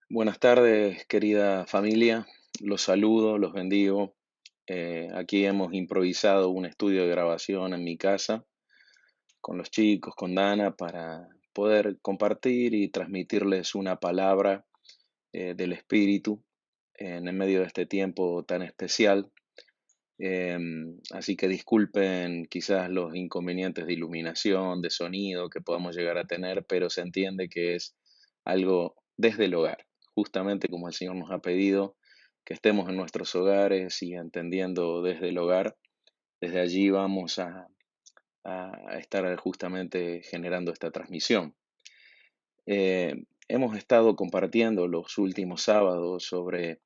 Buenas tardes, querida familia. Los saludo, los bendigo. Aquí hemos improvisado un estudio de grabación en mi casa con los chicos, con Dana, para poder compartir y transmitirles una palabra del Espíritu en el medio de este tiempo tan especial. Así que disculpen quizás los inconvenientes de iluminación, de sonido que podamos llegar a tener, pero se entiende que es algo desde el hogar, justamente como el Señor nos ha pedido, que estemos en nuestros hogares y entendiendo desde el hogar. Desde allí vamos a estar justamente generando esta transmisión. Hemos estado compartiendo los últimos sábados sobre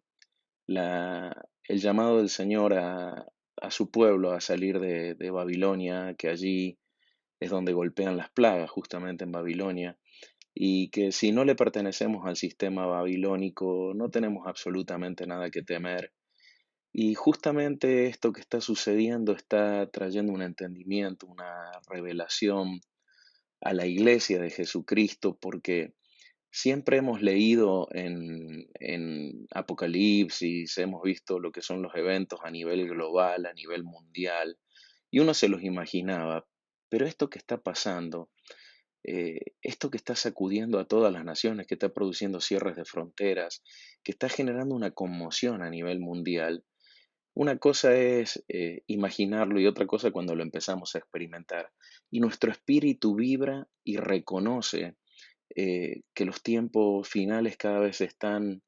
el llamado del Señor a su pueblo a salir de Babilonia, que allí es donde golpean las plagas, justamente en Babilonia, y que si no le pertenecemos al sistema babilónico, no tenemos absolutamente nada que temer. Y justamente esto que está sucediendo está trayendo un entendimiento, una revelación a la iglesia de Jesucristo, porque siempre hemos leído en Apocalipsis, hemos visto lo que son los eventos a nivel global, a nivel mundial, y uno se los imaginaba, pero esto que está pasando, esto que está sacudiendo a todas las naciones, que está produciendo cierres de fronteras, que está generando una conmoción a nivel mundial, una cosa es imaginarlo y otra cosa cuando lo empezamos a experimentar. Y nuestro espíritu vibra y reconoce que los tiempos finales cada vez están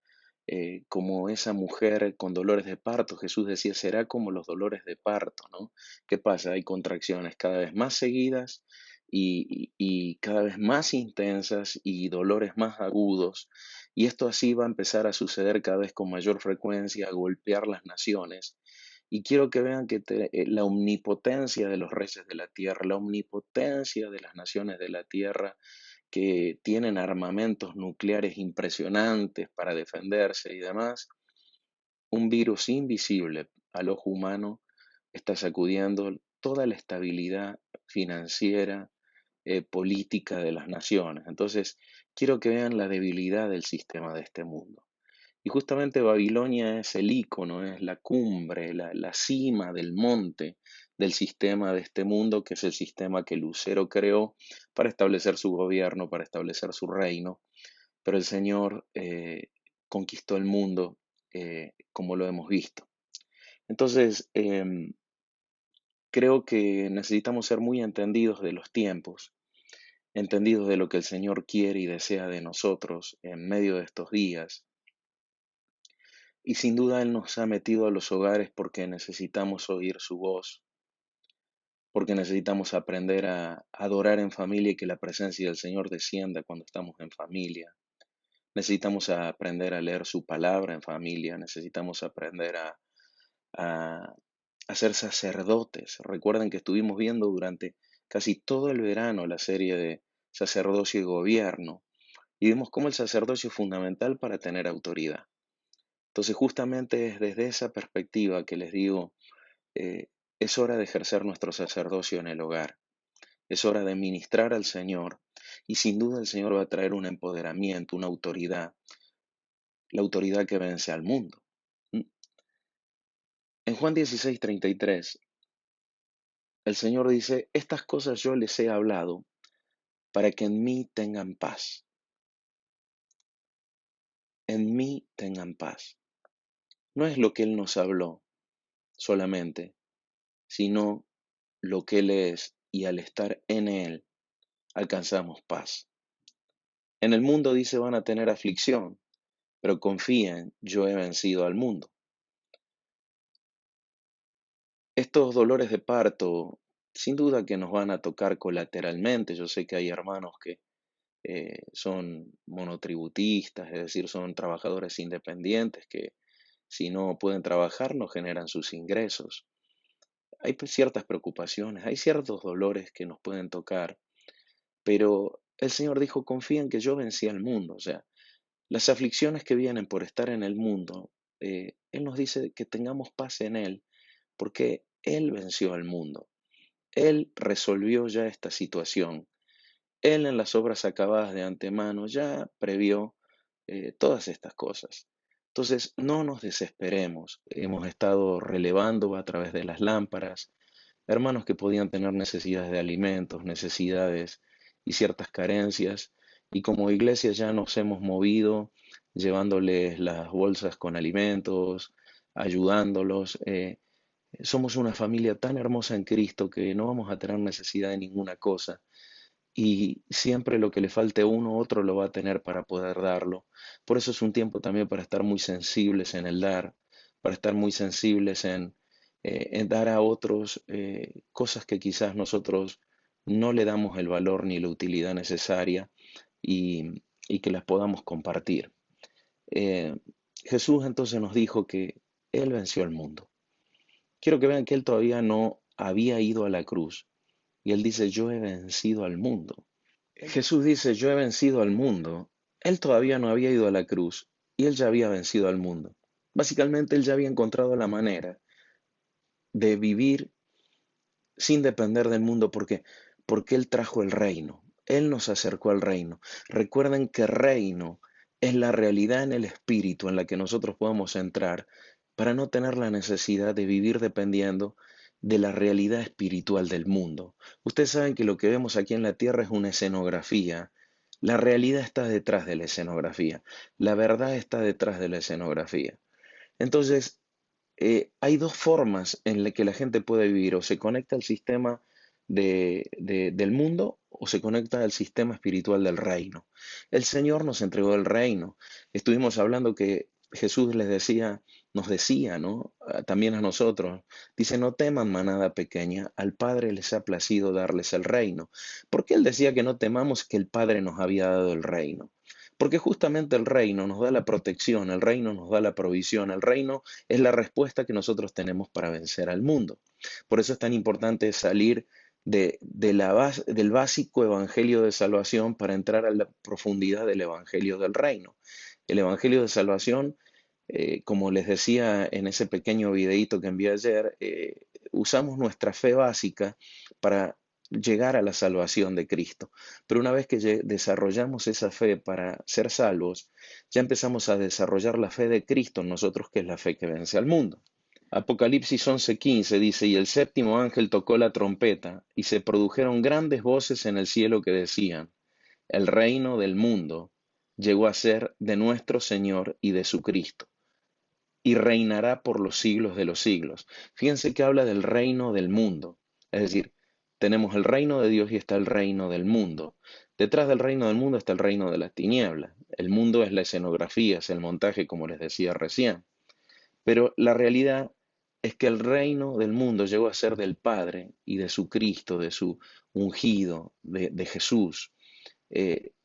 como esa mujer con dolores de parto. Jesús decía, será como los dolores de parto, ¿no? ¿Qué pasa? Hay contracciones cada vez más seguidas y cada vez más intensas y dolores más agudos. Y esto así va a empezar a suceder cada vez con mayor frecuencia, a golpear las naciones. Y quiero que vean que la omnipotencia de los reyes de la tierra, la omnipotencia de las naciones de la tierra, que tienen armamentos nucleares impresionantes para defenderse y demás, un virus invisible al ojo humano está sacudiendo toda la estabilidad financiera, política de las naciones. Entonces, quiero que vean la debilidad del sistema de este mundo. Y justamente Babilonia es el icono, es la cumbre, la cima del monte del sistema de este mundo, que es el sistema que Lucero creó para establecer su gobierno, para establecer su reino. Pero el Señor conquistó el mundo como lo hemos visto. Entonces, creo que necesitamos ser muy entendidos de los tiempos, entendidos de lo que el Señor quiere y desea de nosotros en medio de estos días. Y sin duda Él nos ha metido a los hogares porque necesitamos oír su voz, porque necesitamos aprender a adorar en familia y que la presencia del Señor descienda cuando estamos en familia. Necesitamos aprender a leer su palabra en familia, necesitamos aprender a, a ser sacerdotes. Recuerden que estuvimos viendo durante casi todo el verano la serie de sacerdocio y gobierno y vimos cómo el sacerdocio es fundamental para tener autoridad. Entonces justamente es desde esa perspectiva que les digo, eh, es hora de ejercer nuestro sacerdocio en el hogar, es hora de ministrar al Señor y sin duda el Señor va a traer un empoderamiento, una autoridad, la autoridad que vence al mundo. ¿Mm? En Juan 16:33, el Señor dice, estas cosas yo les he hablado para que en mí tengan paz, en mí tengan paz. No es lo que Él nos habló solamente, sino lo que Él es y al estar en Él alcanzamos paz. En el mundo dice van a tener aflicción, pero confíen, yo he vencido al mundo. Estos dolores de parto, sin duda que nos van a tocar colateralmente. Yo sé que hay hermanos que son monotributistas, es decir, son trabajadores independientes que si no pueden trabajar no generan sus ingresos. Hay ciertas preocupaciones, hay ciertos dolores que nos pueden tocar, pero el Señor dijo, confíen que yo vencí al mundo. O sea, las aflicciones que vienen por estar en el mundo, Él nos dice que tengamos paz en Él, porque Él venció al mundo. Él resolvió ya esta situación. Él en las obras acabadas de antemano ya previó todas estas cosas. Entonces, no nos desesperemos. Hemos estado relevando a través de las lámparas hermanos que podían tener necesidades de alimentos, necesidades y ciertas carencias, y como iglesia ya nos hemos movido llevándoles las bolsas con alimentos, ayudándolos. Somos una familia tan hermosa en Cristo que no vamos a tener necesidad de ninguna cosa. Y siempre lo que le falte a uno, otro lo va a tener para poder darlo. Por eso es un tiempo también para estar muy sensibles en el dar, para estar muy sensibles en dar a otros cosas que quizás nosotros no le damos el valor ni la utilidad necesaria y que las podamos compartir. Eh, Jesús entonces nos dijo que Él venció al mundo. Quiero que vean que Él todavía no había ido a la cruz. Y Él dice, yo he vencido al mundo. Jesús dice, yo he vencido al mundo. Él todavía no había ido a la cruz y él ya había vencido al mundo. Básicamente él ya había encontrado la manera de vivir sin depender del mundo porque él trajo el reino. Él nos acercó al reino. Recuerden que reino es la realidad en el espíritu en la que nosotros podemos entrar para no tener la necesidad de vivir dependiendo de la realidad espiritual del mundo. Ustedes saben que lo que vemos aquí en la tierra es una escenografía. La realidad está detrás de la escenografía. La verdad está detrás de la escenografía. Entonces, hay dos formas en las que la gente puede vivir, o se conecta al sistema del mundo o se conecta al sistema espiritual del reino. El Señor nos entregó el reino. Estuvimos hablando que Jesús les decía, nos decía, ¿no? También a nosotros, dice, no teman manada pequeña, al Padre les ha placido darles el reino. ¿Por qué Él decía que no temamos que el Padre nos había dado el reino? Porque justamente el reino nos da la protección, el reino nos da la provisión, el reino es la respuesta que nosotros tenemos para vencer al mundo. Por eso es tan importante salir del básico evangelio de salvación para entrar a la profundidad del evangelio del reino. El evangelio de salvación, como les decía en ese pequeño videíto que envié ayer, usamos nuestra fe básica para llegar a la salvación de Cristo. Pero una vez que desarrollamos esa fe para ser salvos, ya empezamos a desarrollar la fe de Cristo en nosotros, que es la fe que vence al mundo. Apocalipsis 11:15 dice, y el séptimo ángel tocó la trompeta, y se produjeron grandes voces en el cielo que decían, el reino del mundo llegó a ser de nuestro Señor y de su Cristo, y reinará por los siglos de los siglos. Fíjense que habla del reino del mundo, es decir, tenemos el reino de Dios y está el reino del mundo. Detrás del reino del mundo está el reino de las tinieblas. El mundo es la escenografía, es el montaje, como les decía recién. Pero la realidad es que el reino del mundo llegó a ser del Padre y de su Cristo, de su ungido, de Jesús.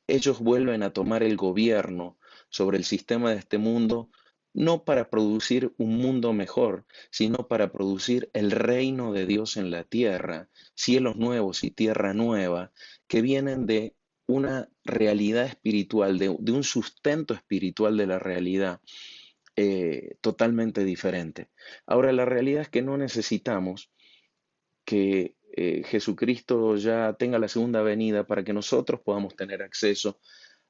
Ellos vuelven a tomar el gobierno sobre el sistema de este mundo, no para producir un mundo mejor, sino para producir el reino de Dios en la tierra, cielos nuevos y tierra nueva, que vienen de una realidad espiritual, de un sustento espiritual de la realidad totalmente diferente. Ahora, la realidad es que no necesitamos que Jesucristo ya tenga la segunda venida para que nosotros podamos tener acceso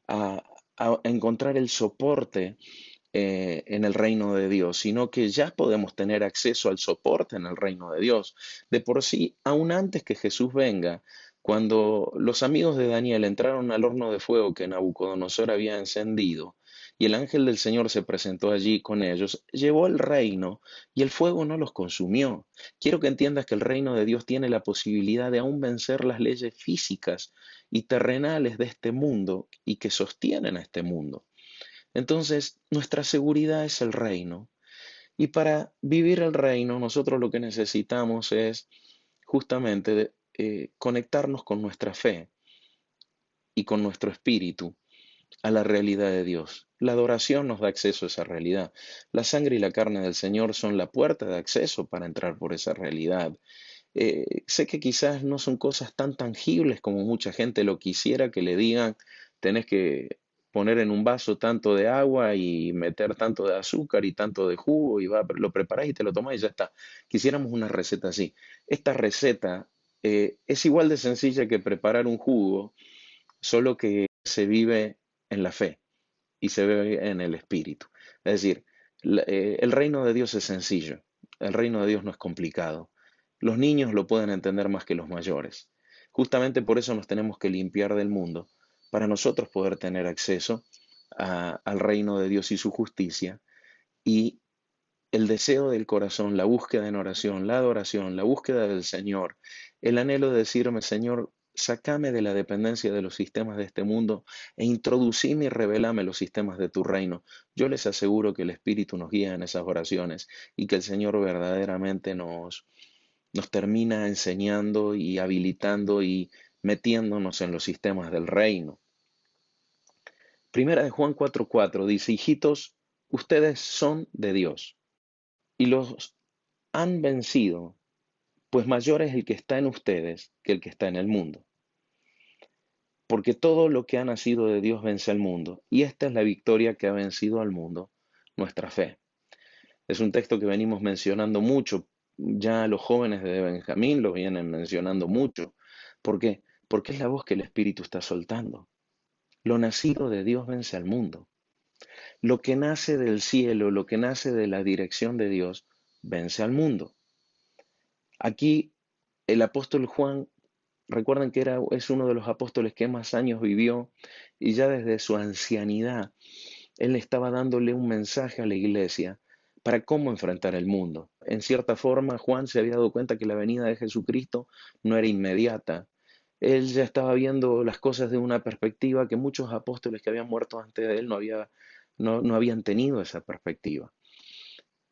a, a encontrar el soporte en el reino de Dios, sino que ya podemos tener acceso al soporte en el reino de Dios. De por sí, aún antes que Jesús venga, cuando los amigos de Daniel entraron al horno de fuego que Nabucodonosor había encendido, y el ángel del Señor se presentó allí con ellos, llevó el reino y el fuego no los consumió. Quiero que entiendas que el reino de Dios tiene la posibilidad de aún vencer las leyes físicas y terrenales de este mundo y que sostienen a este mundo. Entonces, nuestra seguridad es el reino. Y para vivir el reino, nosotros lo que necesitamos es justamente conectarnos con nuestra fe y con nuestro espíritu a la realidad de Dios. La adoración nos da acceso a esa realidad. La sangre y la carne del Señor son la puerta de acceso para entrar por esa realidad. Sé que quizás no son cosas tan tangibles como mucha gente lo quisiera que le digan, tenés que poner en un vaso tanto de agua y meter tanto de azúcar y tanto de jugo y lo preparás y te lo tomás y ya está. Quisiéramos una receta así. Esta receta es igual de sencilla que preparar un jugo, solo que se vive en la fe y se ve en el espíritu. Es decir, el reino de Dios es sencillo, el reino de Dios no es complicado. Los niños lo pueden entender más que los mayores. Justamente por eso nos tenemos que limpiar del mundo, para nosotros poder tener acceso al reino de Dios y su justicia, y el deseo del corazón, la búsqueda en oración, la adoración, la búsqueda del Señor, el anhelo de decirme, Señor, sácame de la dependencia de los sistemas de este mundo e introducime y revelame los sistemas de tu reino. Yo les aseguro que el Espíritu nos guía en esas oraciones y que el Señor verdaderamente nos termina enseñando y habilitando y metiéndonos en los sistemas del reino. Primera de Juan 4:4 dice, hijitos, ustedes son de Dios y los han vencido, pues mayor es el que está en ustedes que el que está en el mundo. Porque todo lo que ha nacido de Dios vence al mundo, y esta es la victoria que ha vencido al mundo, nuestra fe. Es un texto que venimos mencionando mucho, ya los jóvenes de Benjamín lo vienen mencionando mucho. ¿Por qué? Porque es la voz que el Espíritu está soltando. Lo nacido de Dios vence al mundo. Lo que nace del cielo, lo que nace de la dirección de Dios, vence al mundo. Aquí el apóstol Juan, recuerden que es uno de los apóstoles que más años vivió y ya desde su ancianidad, él estaba dándole un mensaje a la iglesia para cómo enfrentar el mundo. En cierta forma, Juan se había dado cuenta que la venida de Jesucristo no era inmediata. Él ya estaba viendo las cosas de una perspectiva que muchos apóstoles que habían muerto antes de él no habían tenido esa perspectiva.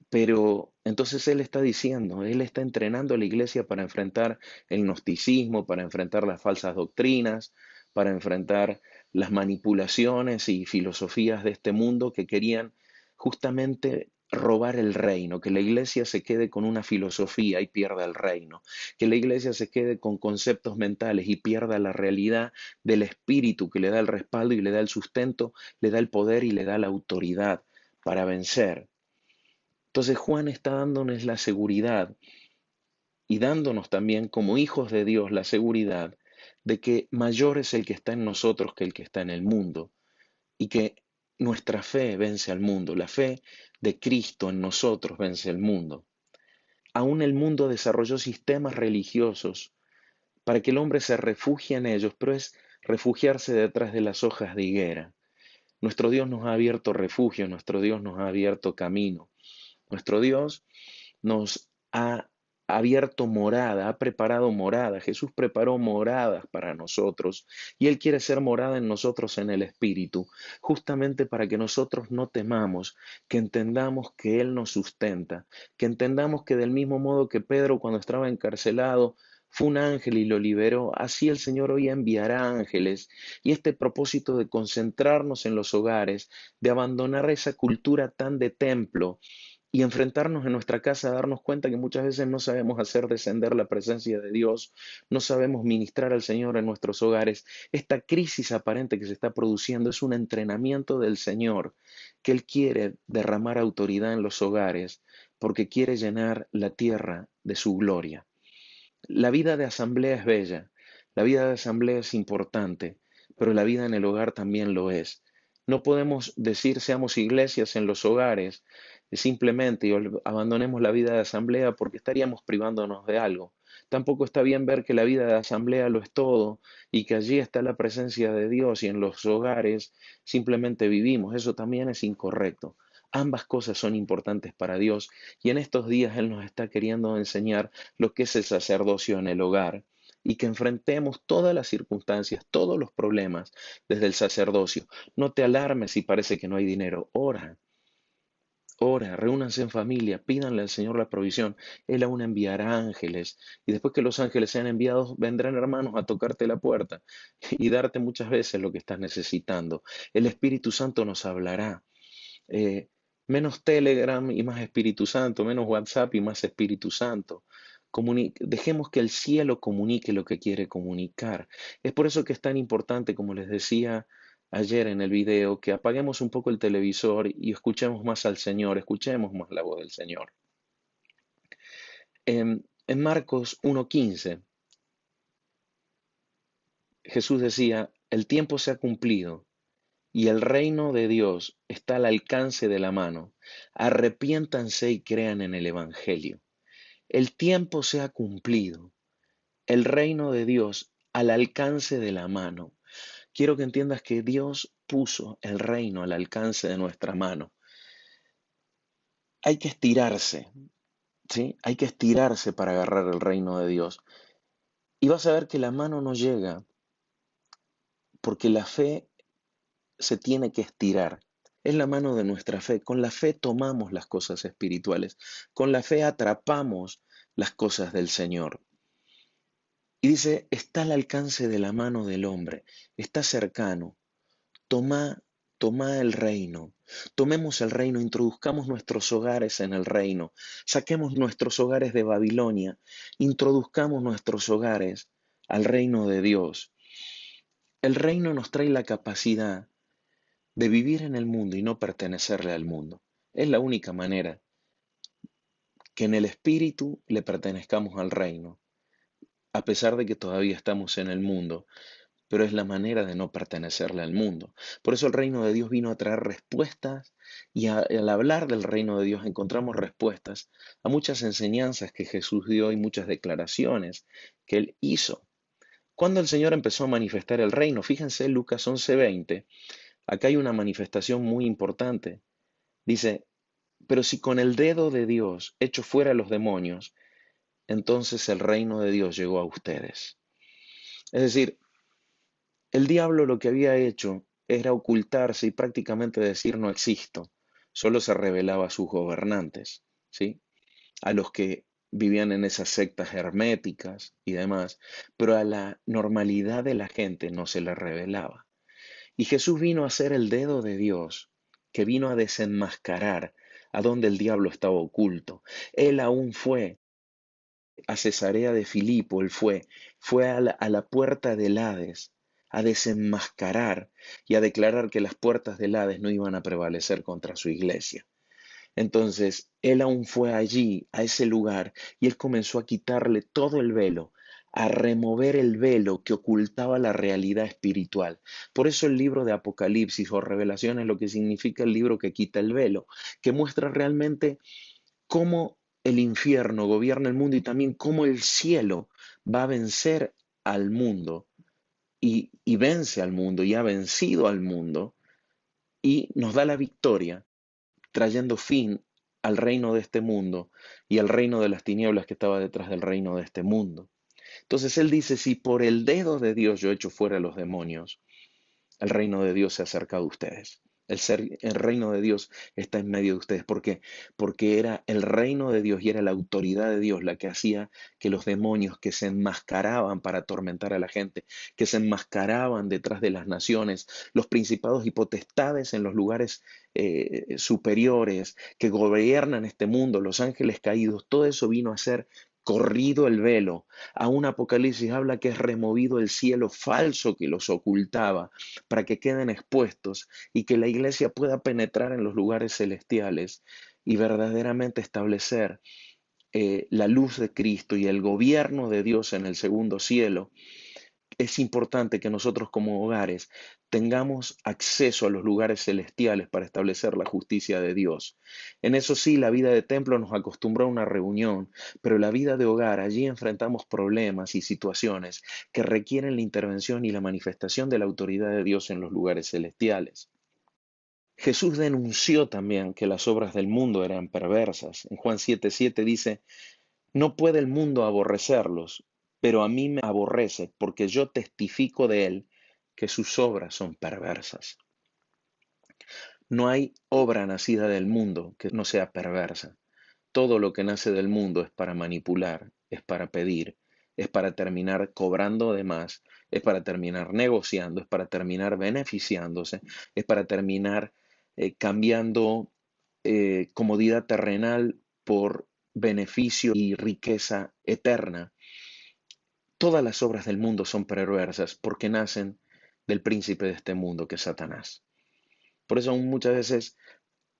Pero entonces él está diciendo, él está entrenando a la iglesia para enfrentar el gnosticismo, para enfrentar las falsas doctrinas, para enfrentar las manipulaciones y filosofías de este mundo que querían justamente robar el reino, que la iglesia se quede con una filosofía y pierda el reino, que la iglesia se quede con conceptos mentales y pierda la realidad del espíritu que le da el respaldo y le da el sustento, le da el poder y le da la autoridad para vencer. Entonces Juan está dándonos la seguridad y dándonos también como hijos de Dios la seguridad de que mayor es el que está en nosotros que el que está en el mundo y que nuestra fe vence al mundo, la fe de Cristo en nosotros vence al mundo. Aún el mundo desarrolló sistemas religiosos para que el hombre se refugie en ellos, pero es refugiarse detrás de las hojas de higuera. Nuestro Dios nos ha abierto refugio, nuestro Dios nos ha abierto camino, nuestro Dios nos ha abierto morada, ha preparado morada. Jesús preparó moradas para nosotros y Él quiere ser morada en nosotros en el Espíritu, justamente para que nosotros no temamos, que entendamos que Él nos sustenta, que entendamos que del mismo modo que Pedro cuando estaba encarcelado, fue un ángel y lo liberó. Así el Señor hoy enviará ángeles. Y este propósito de concentrarnos en los hogares, de abandonar esa cultura tan de templo, y enfrentarnos en nuestra casa a darnos cuenta que muchas veces no sabemos hacer descender la presencia de Dios, no sabemos ministrar al Señor en nuestros hogares. Esta crisis aparente que se está produciendo es un entrenamiento del Señor, que Él quiere derramar autoridad en los hogares porque quiere llenar la tierra de su gloria. La vida de asamblea es bella, la vida de asamblea es importante, pero la vida en el hogar también lo es. No podemos decir seamos iglesias en los hogares simplemente y abandonemos la vida de asamblea porque estaríamos privándonos de algo. Tampoco está bien ver que la vida de asamblea lo es todo y que allí está la presencia de Dios y en los hogares simplemente vivimos. Eso también es incorrecto. Ambas cosas son importantes para Dios y en estos días Él nos está queriendo enseñar lo que es el sacerdocio en el hogar y que enfrentemos todas las circunstancias, todos los problemas desde el sacerdocio. No te alarmes si parece que no hay dinero. Ora, reúnanse en familia, pídanle al Señor la provisión. Él aún enviará ángeles y después que los ángeles sean enviados, vendrán hermanos a tocarte la puerta y darte muchas veces lo que estás necesitando. El Espíritu Santo nos hablará. Eh, Menos Telegram y más Espíritu Santo, menos WhatsApp y más Espíritu Santo. Dejemos que el cielo comunique lo que quiere comunicar. Es por eso que es tan importante, como les decía ayer en el video, que apaguemos un poco el televisor y escuchemos más al Señor, escuchemos más la voz del Señor. En Marcos 1:15, Jesús decía, el tiempo se ha cumplido y el reino de Dios está al alcance de la mano. Arrepiéntanse y crean en el Evangelio. El tiempo se ha cumplido. El reino de Dios al alcance de la mano. Quiero que entiendas que Dios puso el reino al alcance de nuestra mano. Hay que estirarse, ¿sí? Hay que estirarse para agarrar el reino de Dios. Y vas a ver que la mano no llega porque la fe se tiene que estirar. Es la mano de nuestra fe. Con la fe tomamos las cosas espirituales. Con la fe atrapamos las cosas del Señor. Y dice, está al alcance de la mano del hombre, está cercano. Toma, toma el reino. Tomemos el reino, introduzcamos nuestros hogares en el reino. Saquemos nuestros hogares de Babilonia, introduzcamos nuestros hogares al reino de Dios. El reino nos trae la capacidad de vivir en el mundo y no pertenecerle al mundo. Es la única manera que en el espíritu le pertenezcamos al reino, a pesar de que todavía estamos en el mundo, pero es la manera de no pertenecerle al mundo. Por eso el reino de Dios vino a traer respuestas y al hablar del reino de Dios encontramos respuestas a muchas enseñanzas que Jesús dio y muchas declaraciones que él hizo. Cuando el Señor empezó a manifestar el reino, fíjense Lucas 11:20, acá hay una manifestación muy importante. Dice, pero si con el dedo de Dios echo fuera a los demonios, entonces el reino de Dios llegó a ustedes. Es decir, el diablo lo que había hecho era ocultarse y prácticamente decir no existo. Solo se revelaba a sus gobernantes, ¿sí? A los que vivían en esas sectas herméticas y demás, pero a la normalidad de la gente no se le revelaba. Y Jesús vino a ser el dedo de Dios, que vino a desenmascarar a donde el diablo estaba oculto. Él aún fue a Cesarea de Filipo, fue a la puerta del Hades a desenmascarar y a declarar que las puertas del Hades no iban a prevalecer contra su iglesia. Entonces, él aún fue allí, a ese lugar, y él comenzó a quitarle todo el velo, a remover el velo que ocultaba la realidad espiritual. Por eso el libro de Apocalipsis o Revelación es lo que significa el libro que quita el velo, que muestra realmente cómo el infierno gobierna el mundo y también cómo el cielo va a vencer al mundo y vence al mundo y ha vencido al mundo y nos da la victoria trayendo fin al reino de este mundo y al reino de las tinieblas que estaba detrás del reino de este mundo. Entonces él dice, si por el dedo de Dios yo echo fuera a los demonios, el reino de Dios se ha acercado a ustedes. El reino de Dios está en medio de ustedes. ¿Por qué? Porque era el reino de Dios y era la autoridad de Dios la que hacía que los demonios que se enmascaraban para atormentar a la gente, que se enmascaraban detrás de las naciones, los principados y potestades en los lugares superiores que gobiernan este mundo, los ángeles caídos, todo eso vino a ser corrido el velo. A un Apocalipsis habla que es removido el cielo falso que los ocultaba para que queden expuestos y que la iglesia pueda penetrar en los lugares celestiales y verdaderamente establecer la luz de Cristo y el gobierno de Dios en el segundo cielo. Es importante que nosotros como hogares tengamos acceso a los lugares celestiales para establecer la justicia de Dios. En eso sí, la vida de templo nos acostumbró a una reunión, pero la vida de hogar, allí enfrentamos problemas y situaciones que requieren la intervención y la manifestación de la autoridad de Dios en los lugares celestiales. Jesús denunció también que las obras del mundo eran perversas. En Juan 7:7 dice, no puede el mundo aborrecerlos, pero a mí me aborrece porque yo testifico de él que sus obras son perversas. No hay obra nacida del mundo que no sea perversa. Todo lo que nace del mundo es para manipular, es para pedir, es para terminar cobrando de más, es para terminar negociando, es para terminar beneficiándose, es para terminar cambiando comodidad terrenal por beneficio y riqueza eterna. Todas las obras del mundo son perversas porque nacen del príncipe de este mundo que es Satanás. Por eso muchas veces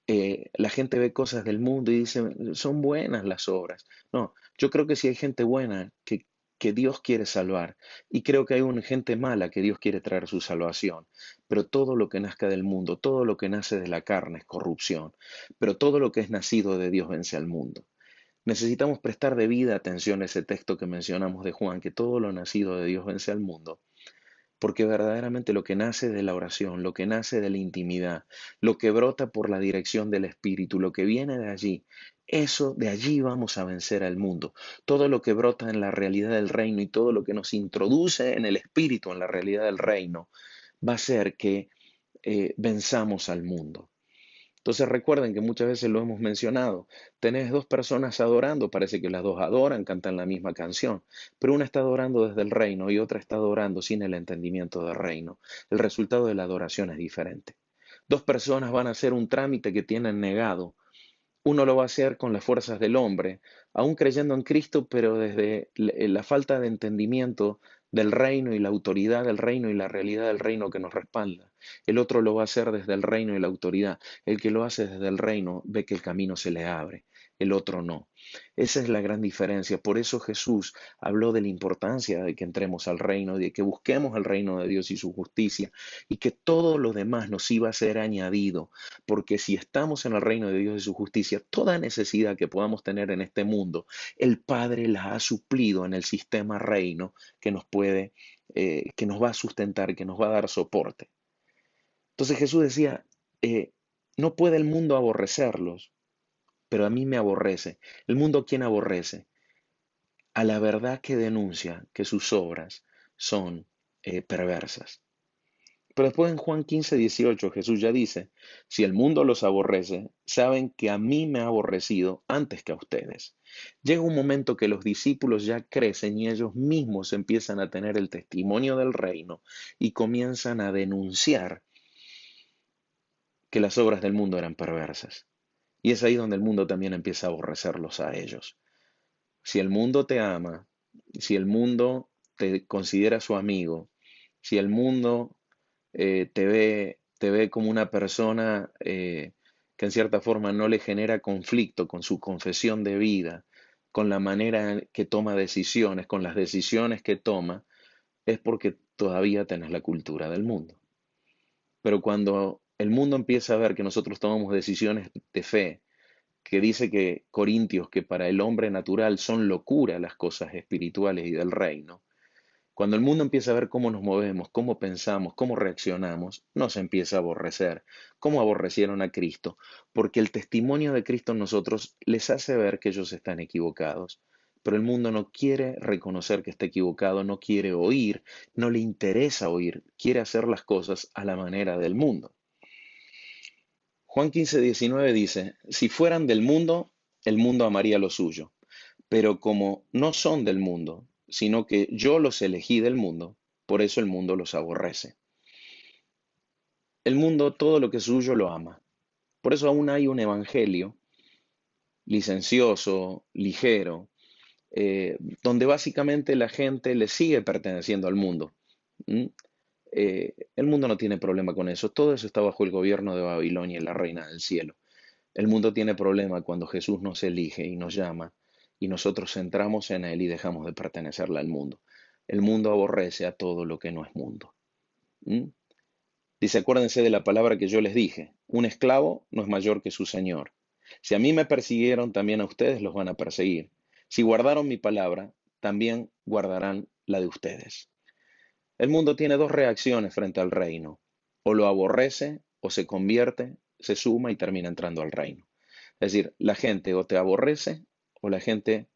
la gente ve cosas del mundo y dice, son buenas las obras. No, yo creo que sí hay gente buena que Dios quiere salvar. Y creo que hay una gente mala que Dios quiere traer su salvación. Pero todo lo que nazca del mundo, todo lo que nace de la carne es corrupción. Pero todo lo que es nacido de Dios vence al mundo. Necesitamos prestar debida atención a ese texto que mencionamos de Juan, que todo lo nacido de Dios vence al mundo. Porque verdaderamente lo que nace de la oración, lo que nace de la intimidad, lo que brota por la dirección del Espíritu, lo que viene de allí, eso de allí vamos a vencer al mundo. Todo lo que brota en la realidad del reino y todo lo que nos introduce en el Espíritu, en la realidad del reino, va a ser que venzamos al mundo. Entonces recuerden que muchas veces lo hemos mencionado, tenés dos personas adorando, parece que las dos adoran, cantan la misma canción, pero una está adorando desde el reino y otra está adorando sin el entendimiento del reino. El resultado de la adoración es diferente. Dos personas van a hacer un trámite que tienen negado. Uno lo va a hacer con las fuerzas del hombre, aún creyendo en Cristo, pero desde la falta de entendimiento del reino y la autoridad del reino y la realidad del reino que nos respalda. El otro lo va a hacer desde el reino y la autoridad. El que lo hace desde el reino ve que el camino se le abre, el otro no. Esa es la gran diferencia. Por eso Jesús habló de la importancia de que entremos al reino, de que busquemos el reino de Dios y su justicia, y que todo lo demás nos iba a ser añadido, porque si estamos en el reino de Dios y su justicia, toda necesidad que podamos tener en este mundo, el Padre la ha suplido en el sistema reino que nos puede, que nos va a sustentar, que nos va a dar soporte. Entonces Jesús decía, no puede el mundo aborrecerlos, pero a mí me aborrece. ¿El mundo a quién aborrece? A la verdad que denuncia que sus obras son perversas. Pero después en Juan 15:18 Jesús ya dice, si el mundo los aborrece, saben que a mí me ha aborrecido antes que a ustedes. Llega un momento que los discípulos ya crecen y ellos mismos empiezan a tener el testimonio del reino y comienzan a denunciar que las obras del mundo eran perversas. Y es ahí donde el mundo también empieza a aborrecerlos a ellos. Si el mundo te ama, si el mundo te considera su amigo, si el mundo te ve como una persona que en cierta forma no le genera conflicto con su confesión de vida, con la manera que toma decisiones, con las decisiones que toma, es porque todavía tenés la cultura del mundo. Pero cuando el mundo empieza a ver que nosotros tomamos decisiones de fe, que dice que Corintios, que para el hombre natural son locura las cosas espirituales y del reino, cuando el mundo empieza a ver cómo nos movemos, cómo pensamos, cómo reaccionamos, nos empieza a aborrecer, como aborrecieron a Cristo, porque el testimonio de Cristo en nosotros les hace ver que ellos están equivocados. Pero el mundo no quiere reconocer que está equivocado, no quiere oír, no le interesa oír, quiere hacer las cosas a la manera del mundo. Juan 15:19 dice, si fueran del mundo, el mundo amaría lo suyo, pero como no son del mundo, sino que yo los elegí del mundo, por eso el mundo los aborrece. El mundo todo lo que es suyo lo ama. Por eso aún hay un evangelio licencioso, ligero, donde básicamente la gente le sigue perteneciendo al mundo. ¿Mm? El mundo no tiene problema con eso. Todo eso está bajo el gobierno de Babilonia y la reina del cielo. El mundo tiene problema cuando Jesús nos elige y nos llama y nosotros entramos en él y dejamos de pertenecerle al mundo. El mundo aborrece a todo lo que no es mundo. ¿Mm? Dice, acuérdense de la palabra que yo les dije, un esclavo no es mayor que su señor. Si a mí me persiguieron, también a ustedes los van a perseguir. Si guardaron mi palabra, también guardarán la de ustedes. El mundo tiene dos reacciones frente al reino. O lo aborrece o se convierte, se suma y termina entrando al reino. Es decir, la gente o te aborrece o la gente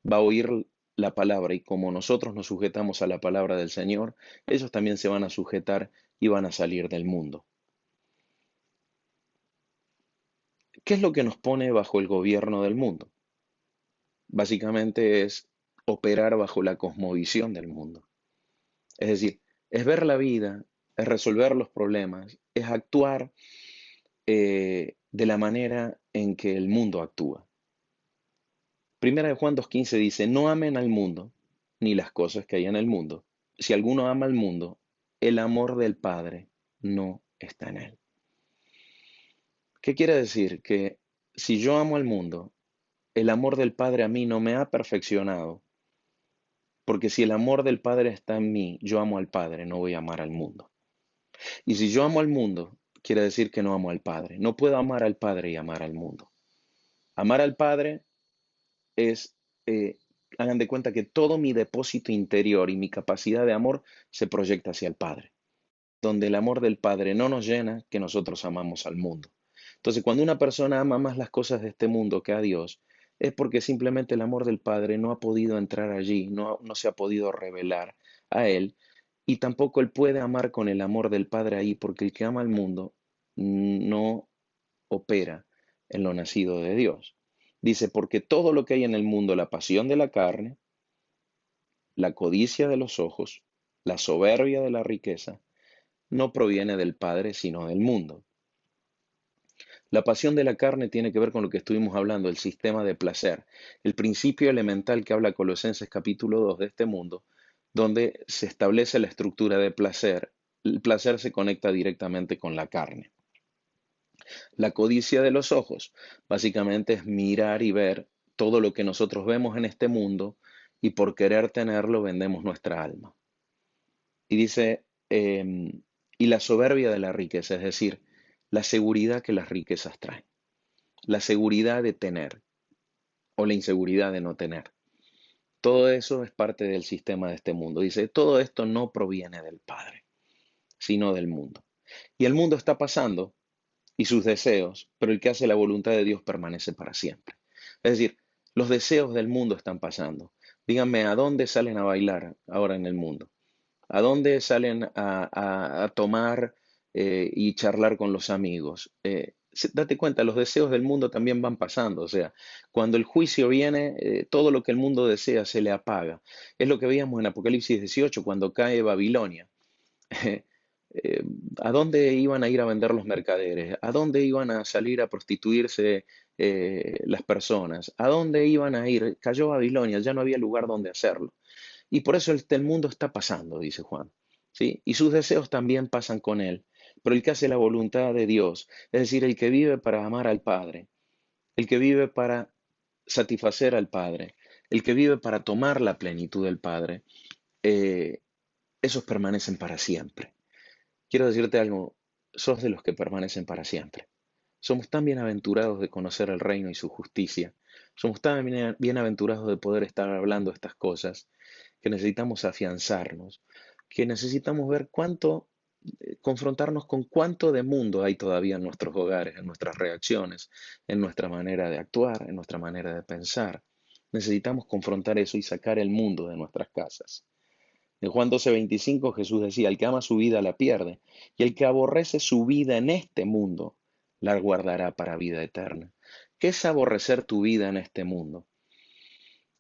va a oír la palabra y como nosotros nos sujetamos a la palabra del Señor, ellos también se van a sujetar y van a salir del mundo. ¿Qué es lo que nos pone bajo el gobierno del mundo? Básicamente es operar bajo la cosmovisión del mundo. Es decir, es ver la vida, es resolver los problemas, es actuar de la manera en que el mundo actúa. Primera de Juan 2:15 dice, no amen al mundo ni las cosas que hay en el mundo. Si alguno ama al mundo, el amor del Padre no está en él. ¿Qué quiere decir? Que si yo amo al mundo, el amor del Padre a mí no me ha perfeccionado, Porque si el amor del Padre está en mí, yo amo al Padre, no voy a amar al mundo. Y si yo amo al mundo, quiere decir que no amo al Padre. No puedo amar al Padre y amar al mundo. Amar al Padre es, eh, hagan de cuenta que todo mi depósito interior y mi capacidad de amor se proyecta hacia el Padre. Donde el amor del Padre no nos llena, que nosotros amamos al mundo. Entonces, cuando una persona ama más las cosas de este mundo que a Dios, es porque simplemente el amor del Padre no ha podido entrar allí, no se ha podido revelar a Él, y tampoco Él puede amar con el amor del Padre ahí, porque el que ama al mundo no opera en lo nacido de Dios. Dice, porque todo lo que hay en el mundo, la pasión de la carne, la codicia de los ojos, la soberbia de la riqueza, no proviene del Padre, sino del mundo. La pasión de la carne tiene que ver con lo que estuvimos hablando, el sistema de placer, el principio elemental que habla Colosenses capítulo 2 de este mundo, donde se establece la estructura de placer. El placer se conecta directamente con la carne. La codicia de los ojos, básicamente es mirar y ver todo lo que nosotros vemos en este mundo y por querer tenerlo vendemos nuestra alma. Y dice, y la soberbia de la riqueza, es decir, la seguridad que las riquezas traen, la seguridad de tener o la inseguridad de no tener. Todo eso es parte del sistema de este mundo. Dice, todo esto no proviene del Padre, sino del mundo. Y el mundo está pasando y sus deseos, pero el que hace la voluntad de Dios permanece para siempre. Es decir, los deseos del mundo están pasando. Díganme, ¿a dónde salen a bailar ahora en el mundo? ¿A dónde salen a tomar y charlar con los amigos? Date cuenta, los deseos del mundo también van pasando. O sea, cuando el juicio viene, todo lo que el mundo desea se le apaga. Es lo que veíamos en Apocalipsis 18, cuando cae Babilonia. Eh, ¿A dónde iban a ir a vender los mercaderes? ¿A dónde iban a salir a prostituirse las personas? ¿A dónde iban a ir? Cayó Babilonia, ya no había lugar donde hacerlo. Y por eso el mundo está pasando, dice Juan, ¿sí? Y sus deseos también pasan con él. Pero el que hace la voluntad de Dios, es decir, el que vive para amar al Padre, el que vive para satisfacer al Padre, el que vive para tomar la plenitud del Padre, eh, esos permanecen para siempre. Quiero decirte algo, sos de los que permanecen para siempre. Somos tan bienaventurados de conocer el reino y su justicia. Somos tan bienaventurados de poder estar hablando estas cosas que necesitamos afianzarnos, que necesitamos ver cuánto, confrontarnos con cuánto de mundo hay todavía en nuestros hogares, en nuestras reacciones, en nuestra manera de actuar, en nuestra manera de pensar. Necesitamos confrontar eso y sacar el mundo de nuestras casas. En Juan 12:25 Jesús decía, el que ama su vida la pierde, y el que aborrece su vida en este mundo, la guardará para vida eterna. ¿Qué es aborrecer tu vida en este mundo?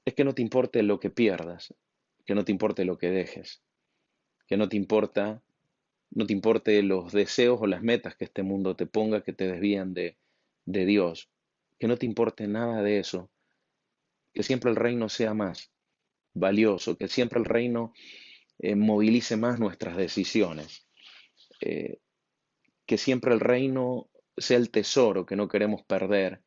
Es que no te importe lo que pierdas, que no te importe lo que dejes, que no te importe los deseos o las metas que este mundo te ponga que te desvían de Dios, que no te importe nada de eso, que siempre el reino sea más valioso, que siempre el reino movilice más nuestras decisiones, eh, que siempre el reino sea el tesoro que no queremos perder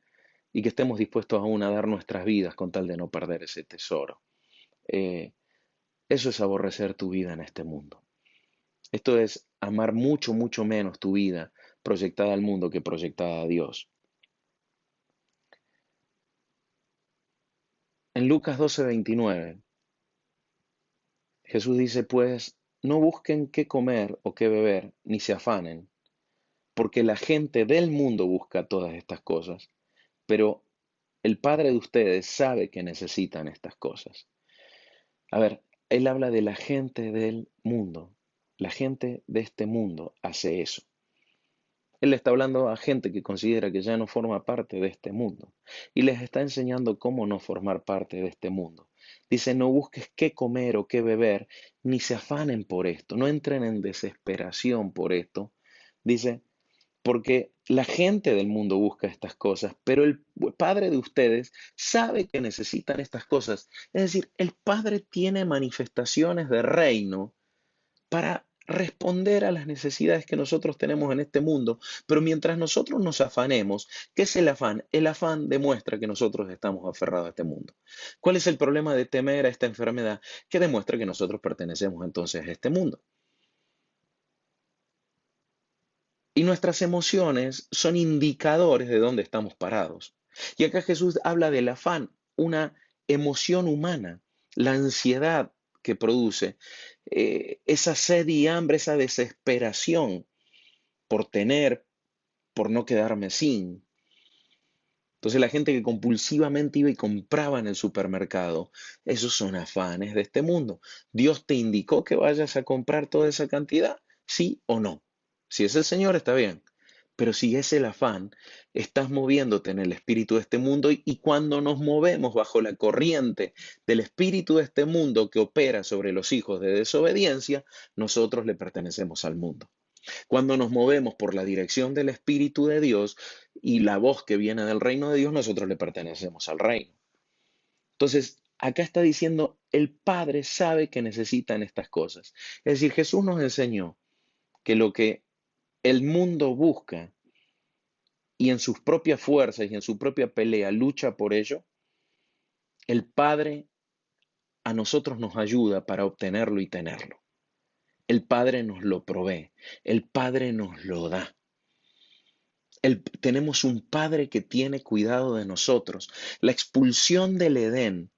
y que estemos dispuestos aún a dar nuestras vidas con tal de no perder ese tesoro. Eh, Eso es aborrecer tu vida en este mundo. Esto es amar mucho, mucho menos tu vida proyectada al mundo que proyectada a Dios. En Lucas 12:29, Jesús dice, pues, no busquen qué comer o qué beber, ni se afanen, porque la gente del mundo busca todas estas cosas, pero el Padre de ustedes sabe que necesitan estas cosas. A ver, él habla de la gente del mundo. La gente de este mundo hace eso. Él le está hablando a gente que considera que ya no forma parte de este mundo y les está enseñando cómo no formar parte de este mundo. Dice, no busques qué comer o qué beber, ni se afanen por esto, no entren en desesperación por esto. Dice, porque la gente del mundo busca estas cosas, pero el Padre de ustedes sabe que necesitan estas cosas. Es decir, el Padre tiene manifestaciones de reino para responder a las necesidades que nosotros tenemos en este mundo, pero mientras nosotros nos afanemos, ¿qué es el afán? El afán demuestra que nosotros estamos aferrados a este mundo. ¿Cuál es el problema de temer a esta enfermedad? Que demuestra que nosotros pertenecemos entonces a este mundo. Y nuestras emociones son indicadores de dónde estamos parados. Y acá Jesús habla del afán, una emoción humana, la ansiedad que produce, esa sed y hambre, esa desesperación por tener, por no quedarme sin. Entonces la gente que compulsivamente iba y compraba en el supermercado, esos son afanes de este mundo. ¿Dios te indicó que vayas a comprar toda esa cantidad? ¿Sí o no? Si es el Señor, está bien. Pero si es el afán, estás moviéndote en el espíritu de este mundo y cuando nos movemos bajo la corriente del espíritu de este mundo que opera sobre los hijos de desobediencia, nosotros le pertenecemos al mundo. Cuando nos movemos por la dirección del Espíritu de Dios y la voz que viene del reino de Dios, nosotros le pertenecemos al reino. Entonces, acá está diciendo, el Padre sabe que necesitan estas cosas. Es decir, Jesús nos enseñó que lo que el mundo busca y en sus propias fuerzas y en su propia pelea lucha por ello, el Padre a nosotros nos ayuda para obtenerlo y tenerlo. El Padre nos lo provee, el Padre nos lo da. Tenemos un Padre que tiene cuidado de nosotros. La expulsión del Edén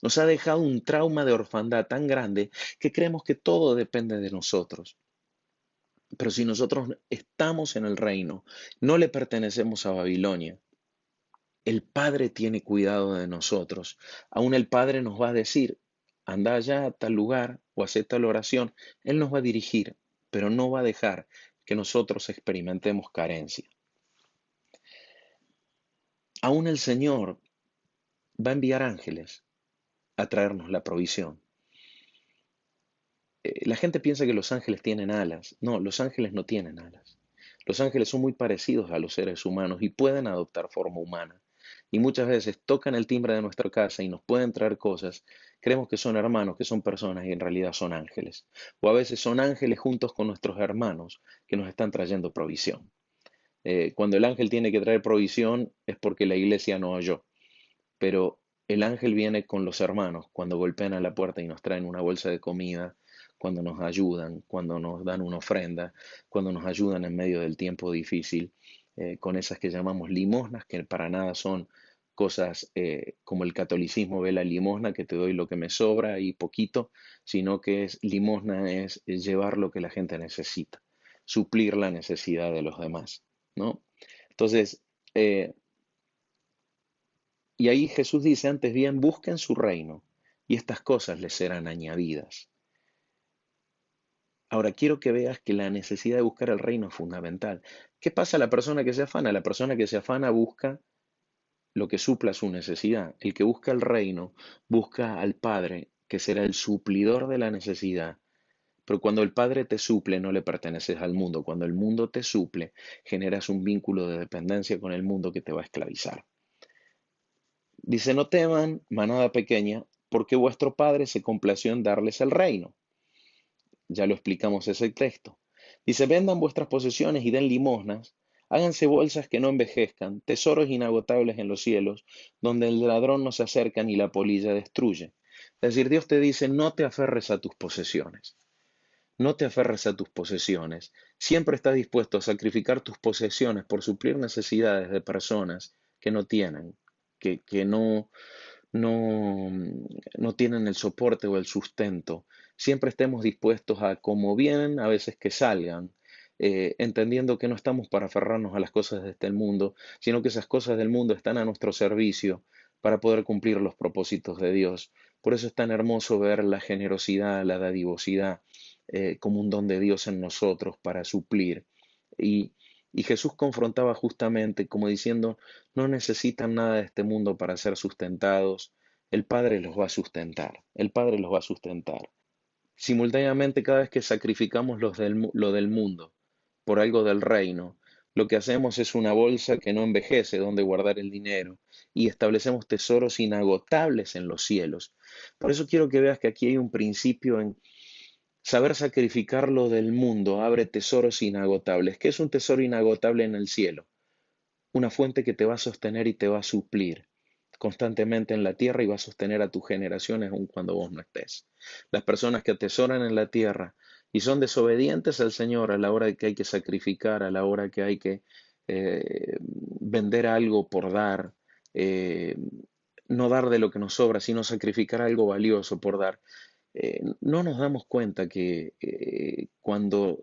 nos ha dejado un trauma de orfandad tan grande que creemos que todo depende de nosotros. Pero si nosotros estamos en el reino, no le pertenecemos a Babilonia. El Padre tiene cuidado de nosotros. Aún el Padre nos va a decir, anda allá a tal lugar o haz tal oración. Él nos va a dirigir, pero no va a dejar que nosotros experimentemos carencia. Aún el Señor va a enviar ángeles a traernos la provisión. La gente piensa que los ángeles tienen alas. No, los ángeles no tienen alas. Los ángeles son muy parecidos a los seres humanos y pueden adoptar forma humana. Y muchas veces tocan el timbre de nuestra casa y nos pueden traer cosas. Creemos que son hermanos, que son personas y en realidad son ángeles. O a veces son ángeles juntos con nuestros hermanos que nos están trayendo provisión. Cuando el ángel tiene que traer provisión es porque la iglesia no oyó. Pero el ángel viene con los hermanos cuando golpean a la puerta y nos traen una bolsa de comida, cuando nos ayudan, cuando nos dan una ofrenda, cuando nos ayudan en medio del tiempo difícil, con esas que llamamos limosnas, que para nada son cosas como el catolicismo ve la limosna, que te doy lo que me sobra y poquito, sino que limosna es llevar lo que la gente necesita, suplir la necesidad de los demás, ¿no? Entonces, y ahí Jesús dice, antes bien, busquen su reino y estas cosas les serán añadidas. Ahora, quiero que veas que la necesidad de buscar el reino es fundamental. ¿Qué pasa a la persona que se afana? La persona que se afana busca lo que supla su necesidad. El que busca el reino busca al Padre, que será el suplidor de la necesidad. Pero cuando el Padre te suple, no le perteneces al mundo. Cuando el mundo te suple, generas un vínculo de dependencia con el mundo que te va a esclavizar. Dice, no teman, manada pequeña, porque vuestro Padre se complació en darles el reino. Ya lo explicamos ese texto. Dice, vendan vuestras posesiones y den limosnas, háganse bolsas que no envejezcan, tesoros inagotables en los cielos, donde el ladrón no se acerca ni la polilla destruye. Es decir, Dios te dice, no te aferres a tus posesiones. No te aferres a tus posesiones. Siempre estás dispuesto a sacrificar tus posesiones por suplir necesidades de personas que no tienen, que no, no tienen el soporte o el sustento. Siempre estemos dispuestos a, como vienen, a veces que salgan, entendiendo que no estamos para aferrarnos a las cosas de este mundo, sino que esas cosas del mundo están a nuestro servicio para poder cumplir los propósitos de Dios. Por eso es tan hermoso ver la generosidad, la dadivosidad, como un don de Dios en nosotros para suplir. Y, y Jesús confrontaba justamente como diciendo, no necesitan nada de este mundo para ser sustentados. El Padre los va a sustentar. El Padre los va a sustentar. Simultáneamente, cada vez que sacrificamos lo del mundo por algo del reino, lo que hacemos es una bolsa que no envejece donde guardar el dinero y establecemos tesoros inagotables en los cielos. Por eso quiero que veas que aquí hay un principio Saber sacrificar lo del mundo abre tesoros inagotables. ¿Qué es un tesoro inagotable en el cielo? Una fuente que te va a sostener y te va a suplir constantemente en la tierra y va a sostener a tus generaciones aun cuando vos no estés. Las personas que atesoran en la tierra y son desobedientes al Señor a la hora que hay que sacrificar, a la hora que hay que vender algo por dar, eh, no dar de lo que nos sobra, sino sacrificar algo valioso por dar. No nos damos cuenta que cuando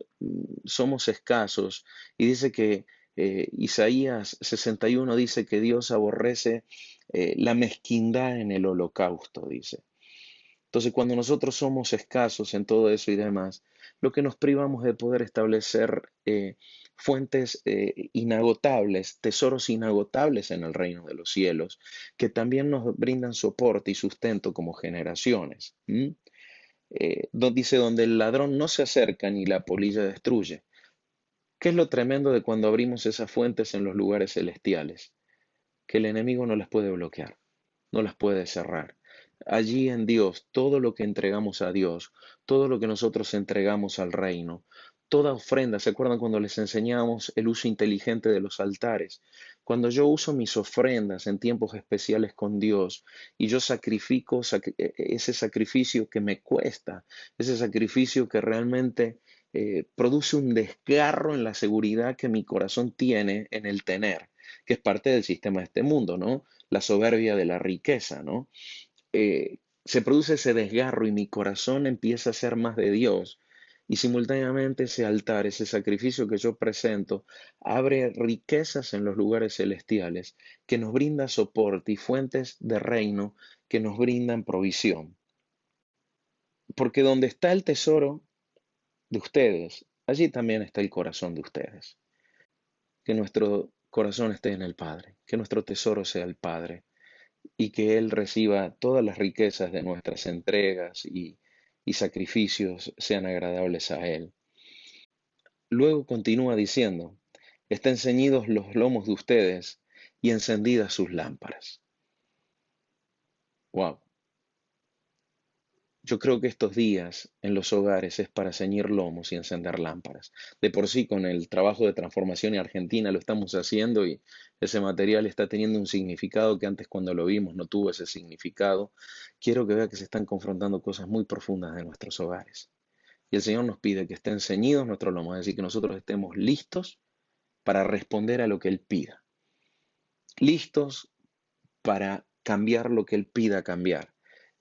somos escasos, y dice que Isaías 61 dice que Dios aborrece la mezquindad en el holocausto, dice. Entonces, cuando nosotros somos escasos en todo eso y demás, lo que nos privamos de poder establecer fuentes inagotables, tesoros inagotables en el reino de los cielos, que también nos brindan soporte y sustento como generaciones. Dice, donde el ladrón no se acerca ni la polilla destruye. ¿Qué es lo tremendo de cuando abrimos esas fuentes en los lugares celestiales? Que el enemigo no las puede bloquear, no las puede cerrar. Allí en Dios, todo lo que entregamos a Dios, todo lo que nosotros entregamos al reino, toda ofrenda, ¿se acuerdan cuando les enseñamos el uso inteligente de los altares? Cuando yo uso mis ofrendas en tiempos especiales con Dios y yo sacrifico ese sacrificio que me cuesta, ese sacrificio que realmente produce un desgarro en la seguridad que mi corazón tiene en el tener, que es parte del sistema de este mundo, ¿no? La soberbia de la riqueza, ¿no? Se produce ese desgarro y mi corazón empieza a ser más de Dios. Y simultáneamente ese altar, ese sacrificio que yo presento, abre riquezas en los lugares celestiales, que nos brinda soporte y fuentes de reino que nos brindan provisión. Porque donde está el tesoro de ustedes, allí también está el corazón de ustedes. Que nuestro corazón esté en el Padre, que nuestro tesoro sea el Padre y que Él reciba todas las riquezas de nuestras entregas y sacrificios sean agradables a Él. Luego continúa diciendo, estén ceñidos los lomos de ustedes y encendidas sus lámparas. Wow. Yo creo que estos días en los hogares es para ceñir lomos y encender lámparas. De por sí, con el trabajo de transformación en Argentina lo estamos haciendo y ese material está teniendo un significado que antes cuando lo vimos no tuvo ese significado. Quiero que vea que se están confrontando cosas muy profundas de nuestros hogares. Y el Señor nos pide que estén ceñidos nuestros lomos, es decir, que nosotros estemos listos para responder a lo que Él pida. Listos para cambiar lo que Él pida cambiar.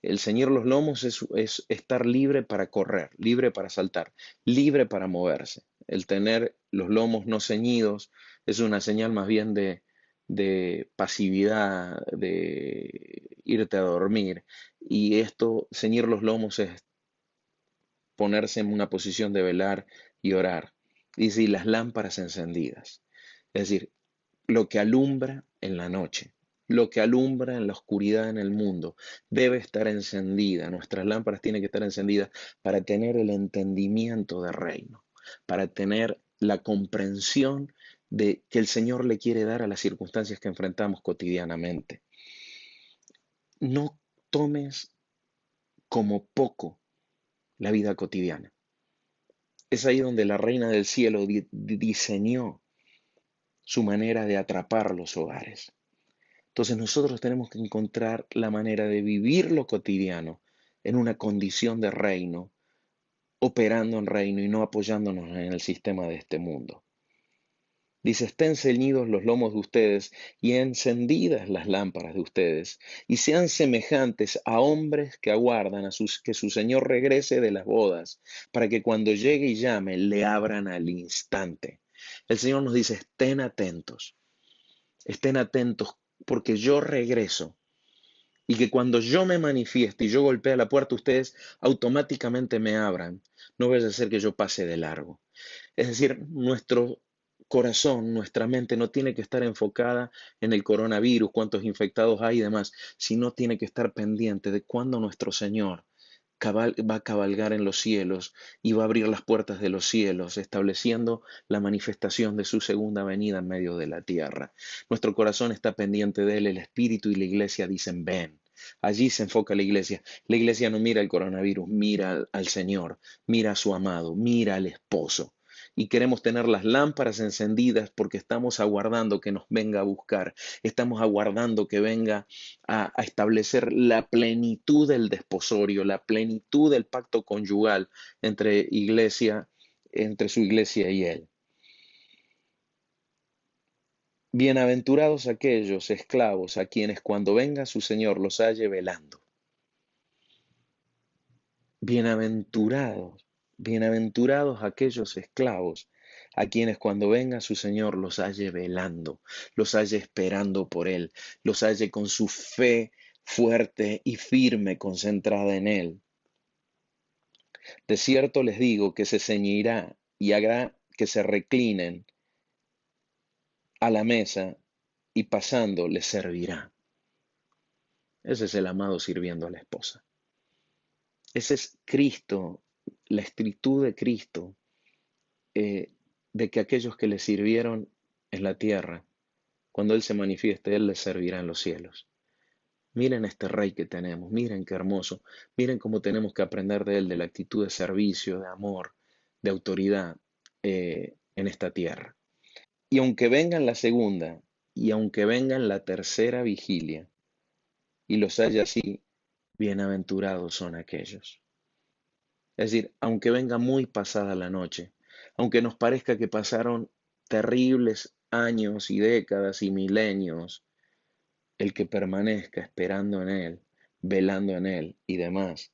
El ceñir los lomos es estar libre para correr, libre para saltar, libre para moverse. El tener los lomos no ceñidos es una señal más bien de pasividad, de irte a dormir. Y esto, ceñir los lomos es ponerse en una posición de velar y orar. Dice, y las lámparas encendidas. Es decir, lo que alumbra en la noche, lo que alumbra en la oscuridad en el mundo, debe estar encendida. Nuestras lámparas tienen que estar encendidas para tener el entendimiento del reino, para tener la comprensión de que el Señor le quiere dar a las circunstancias que enfrentamos cotidianamente. No tomes como poco la vida cotidiana. Es ahí donde la Reina del Cielo diseñó su manera de atrapar los hogares. Entonces nosotros tenemos que encontrar la manera de vivir lo cotidiano en una condición de reino, operando en reino y no apoyándonos en el sistema de este mundo. Dice, estén ceñidos los lomos de ustedes y encendidas las lámparas de ustedes, y sean semejantes a hombres que aguardan que su Señor regrese de las bodas, para que cuando llegue y llame, le abran al instante. El Señor nos dice, estén atentos, porque yo regreso y que cuando yo me manifieste y yo golpee la puerta, ustedes automáticamente me abran. No vaya a ser que yo pase de largo. Es decir, nuestro corazón, nuestra mente no tiene que estar enfocada en el coronavirus, cuántos infectados hay y demás, sino tiene que estar pendiente de cuándo nuestro Señor va a cabalgar en los cielos y va a abrir las puertas de los cielos, estableciendo la manifestación de su segunda venida en medio de la tierra. Nuestro corazón está pendiente de Él, el Espíritu y la Iglesia dicen, ven. Allí se enfoca la iglesia. La iglesia no mira el coronavirus, mira al Señor, mira a su amado, mira al esposo. Y queremos tener las lámparas encendidas porque estamos aguardando que nos venga a buscar. Estamos aguardando que venga a establecer la plenitud del desposorio, la plenitud del pacto conyugal entre iglesia, entre su iglesia y él. Bienaventurados aquellos esclavos a quienes cuando venga su Señor los halle velando. Bienaventurados, bienaventurados aquellos esclavos a quienes cuando venga su Señor los halle velando, los halle esperando por Él, los halle con su fe fuerte y firme concentrada en Él. De cierto les digo que se ceñirá y hará que se reclinen a la mesa y pasando les servirá. Ese es el amado sirviendo a la esposa. Ese es Cristo, la escritud de Cristo, de que aquellos que le sirvieron en la tierra, cuando Él se manifieste, Él les servirá en los cielos. Miren este rey que tenemos, miren qué hermoso, miren cómo tenemos que aprender de Él, de la actitud de servicio, de amor, de autoridad en esta tierra. Y aunque vengan la segunda y aunque vengan la tercera vigilia y los haya así, bienaventurados son aquellos. Es decir, aunque venga muy pasada la noche, aunque nos parezca que pasaron terribles años y décadas y milenios, el que permanezca esperando en Él, velando en Él y demás,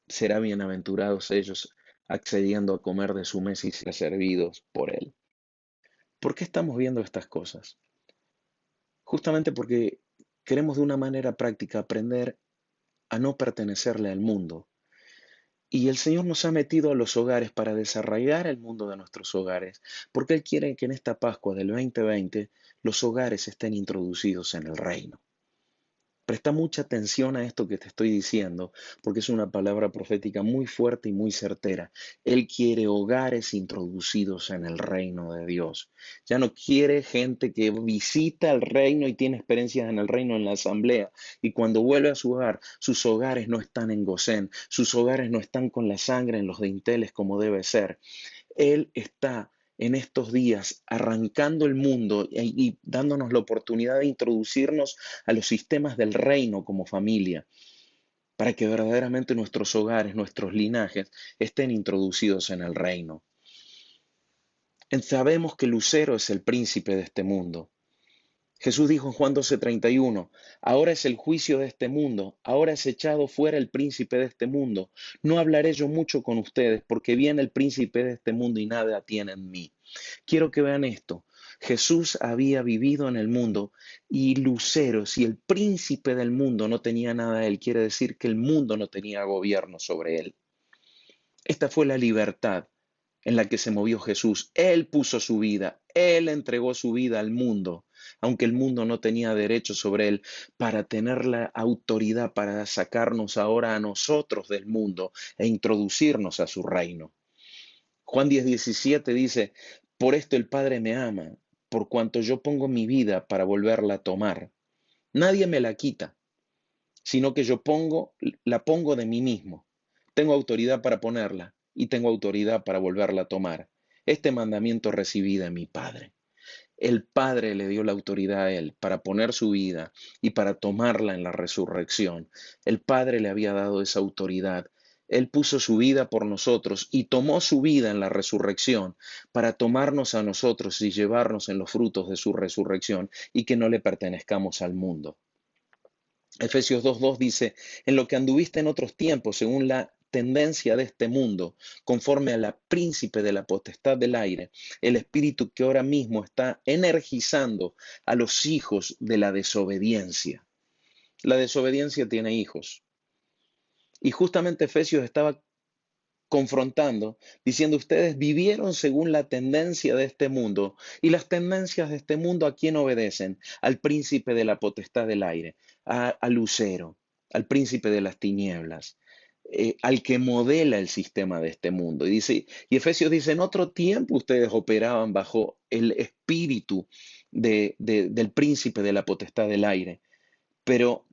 será bienaventurados ellos accediendo a comer de su mesa y ser servidos por Él. ¿Por qué estamos viendo estas cosas? Justamente porque queremos de una manera práctica aprender a no pertenecerle al mundo. Y el Señor nos ha metido a los hogares para desarraigar el mundo de nuestros hogares, porque Él quiere que en esta Pascua del 2020 los hogares estén introducidos en el reino. Presta mucha atención a esto que te estoy diciendo, porque es una palabra profética muy fuerte y muy certera. Él quiere hogares introducidos en el reino de Dios. Ya no quiere gente que visita el reino y tiene experiencias en el reino en la asamblea. Y cuando vuelve a su hogar, sus hogares no están en Gosén, sus hogares no están con la sangre en los dinteles como debe ser. Él está en estos días arrancando el mundo y dándonos la oportunidad de introducirnos a los sistemas del reino como familia, para que verdaderamente nuestros hogares, nuestros linajes estén introducidos en el reino. Sabemos que Lucero es el príncipe de este mundo. Jesús dijo en Juan 12:31, ahora es el juicio de este mundo, ahora es echado fuera el príncipe de este mundo. No hablaré yo mucho con ustedes, porque viene el príncipe de este mundo y nada tiene en mí. Quiero que vean esto. Jesús había vivido en el mundo y Lucero, si el príncipe del mundo no tenía nada de él, quiere decir que el mundo no tenía gobierno sobre él. Esta fue la libertad en la que se movió Jesús. Él puso su vida, Él entregó su vida al mundo, aunque el mundo no tenía derecho sobre Él, para tener la autoridad para sacarnos ahora a nosotros del mundo e introducirnos a su reino. Juan 10:17 dice, por esto el Padre me ama, por cuanto yo pongo mi vida para volverla a tomar. Nadie me la quita, sino que la pongo de mí mismo. Tengo autoridad para ponerla y tengo autoridad para volverla a tomar. Este mandamiento recibí de mi Padre. El Padre le dio la autoridad a él para poner su vida y para tomarla en la resurrección. El Padre le había dado esa autoridad. Él puso su vida por nosotros y tomó su vida en la resurrección para tomarnos a nosotros y llevarnos en los frutos de su resurrección y que no le pertenezcamos al mundo. Efesios 2:2 dice, en lo que anduviste en otros tiempos, según la tendencia de este mundo, conforme a la príncipe de la potestad del aire, el espíritu que ahora mismo está energizando a los hijos de la desobediencia. La desobediencia tiene hijos. Y justamente Efesios estaba confrontando, diciendo, ustedes vivieron según la tendencia de este mundo, y las tendencias de este mundo, ¿a quién obedecen? Al príncipe de la potestad del aire, a Lucero, al príncipe de las tinieblas, al que modela el sistema de este mundo. Y Efesios dice, en otro tiempo ustedes operaban bajo el espíritu del príncipe de la potestad del aire, pero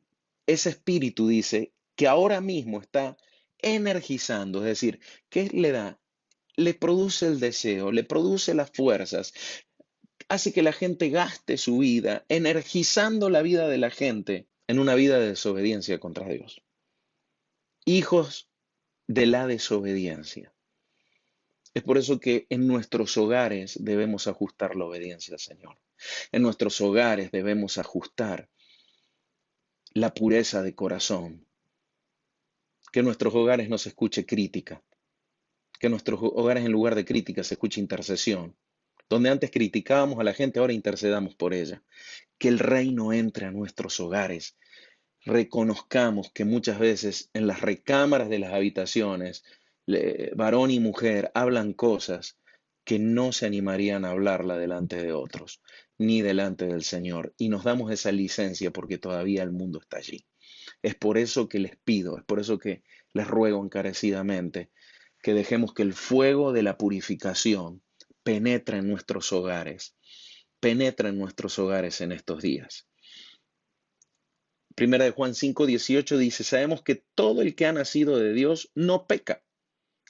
ese espíritu dice que ahora mismo está energizando, es decir, ¿qué le da? Le produce el deseo, le produce las fuerzas, hace que la gente gaste su vida energizando la vida de la gente en una vida de desobediencia contra Dios. Hijos de la desobediencia. Es por eso que en nuestros hogares debemos ajustar la obediencia al Señor. En nuestros hogares debemos ajustar la pureza de corazón. Que en nuestros hogares no se escuche crítica. Que en nuestros hogares en lugar de crítica se escuche intercesión. Donde antes criticábamos a la gente, ahora intercedamos por ella. Que el reino entre a nuestros hogares. Reconozcamos que muchas veces en las recámaras de las habitaciones, varón y mujer hablan cosas que no se animarían a hablarla delante de otros, ni delante del Señor. Y nos damos esa licencia porque todavía el mundo está allí. Es por eso que les pido, es por eso que les ruego encarecidamente que dejemos que el fuego de la purificación penetre en nuestros hogares, penetre en nuestros hogares en estos días. Primera de Juan 5:18 dice, sabemos que todo el que ha nacido de Dios no peca.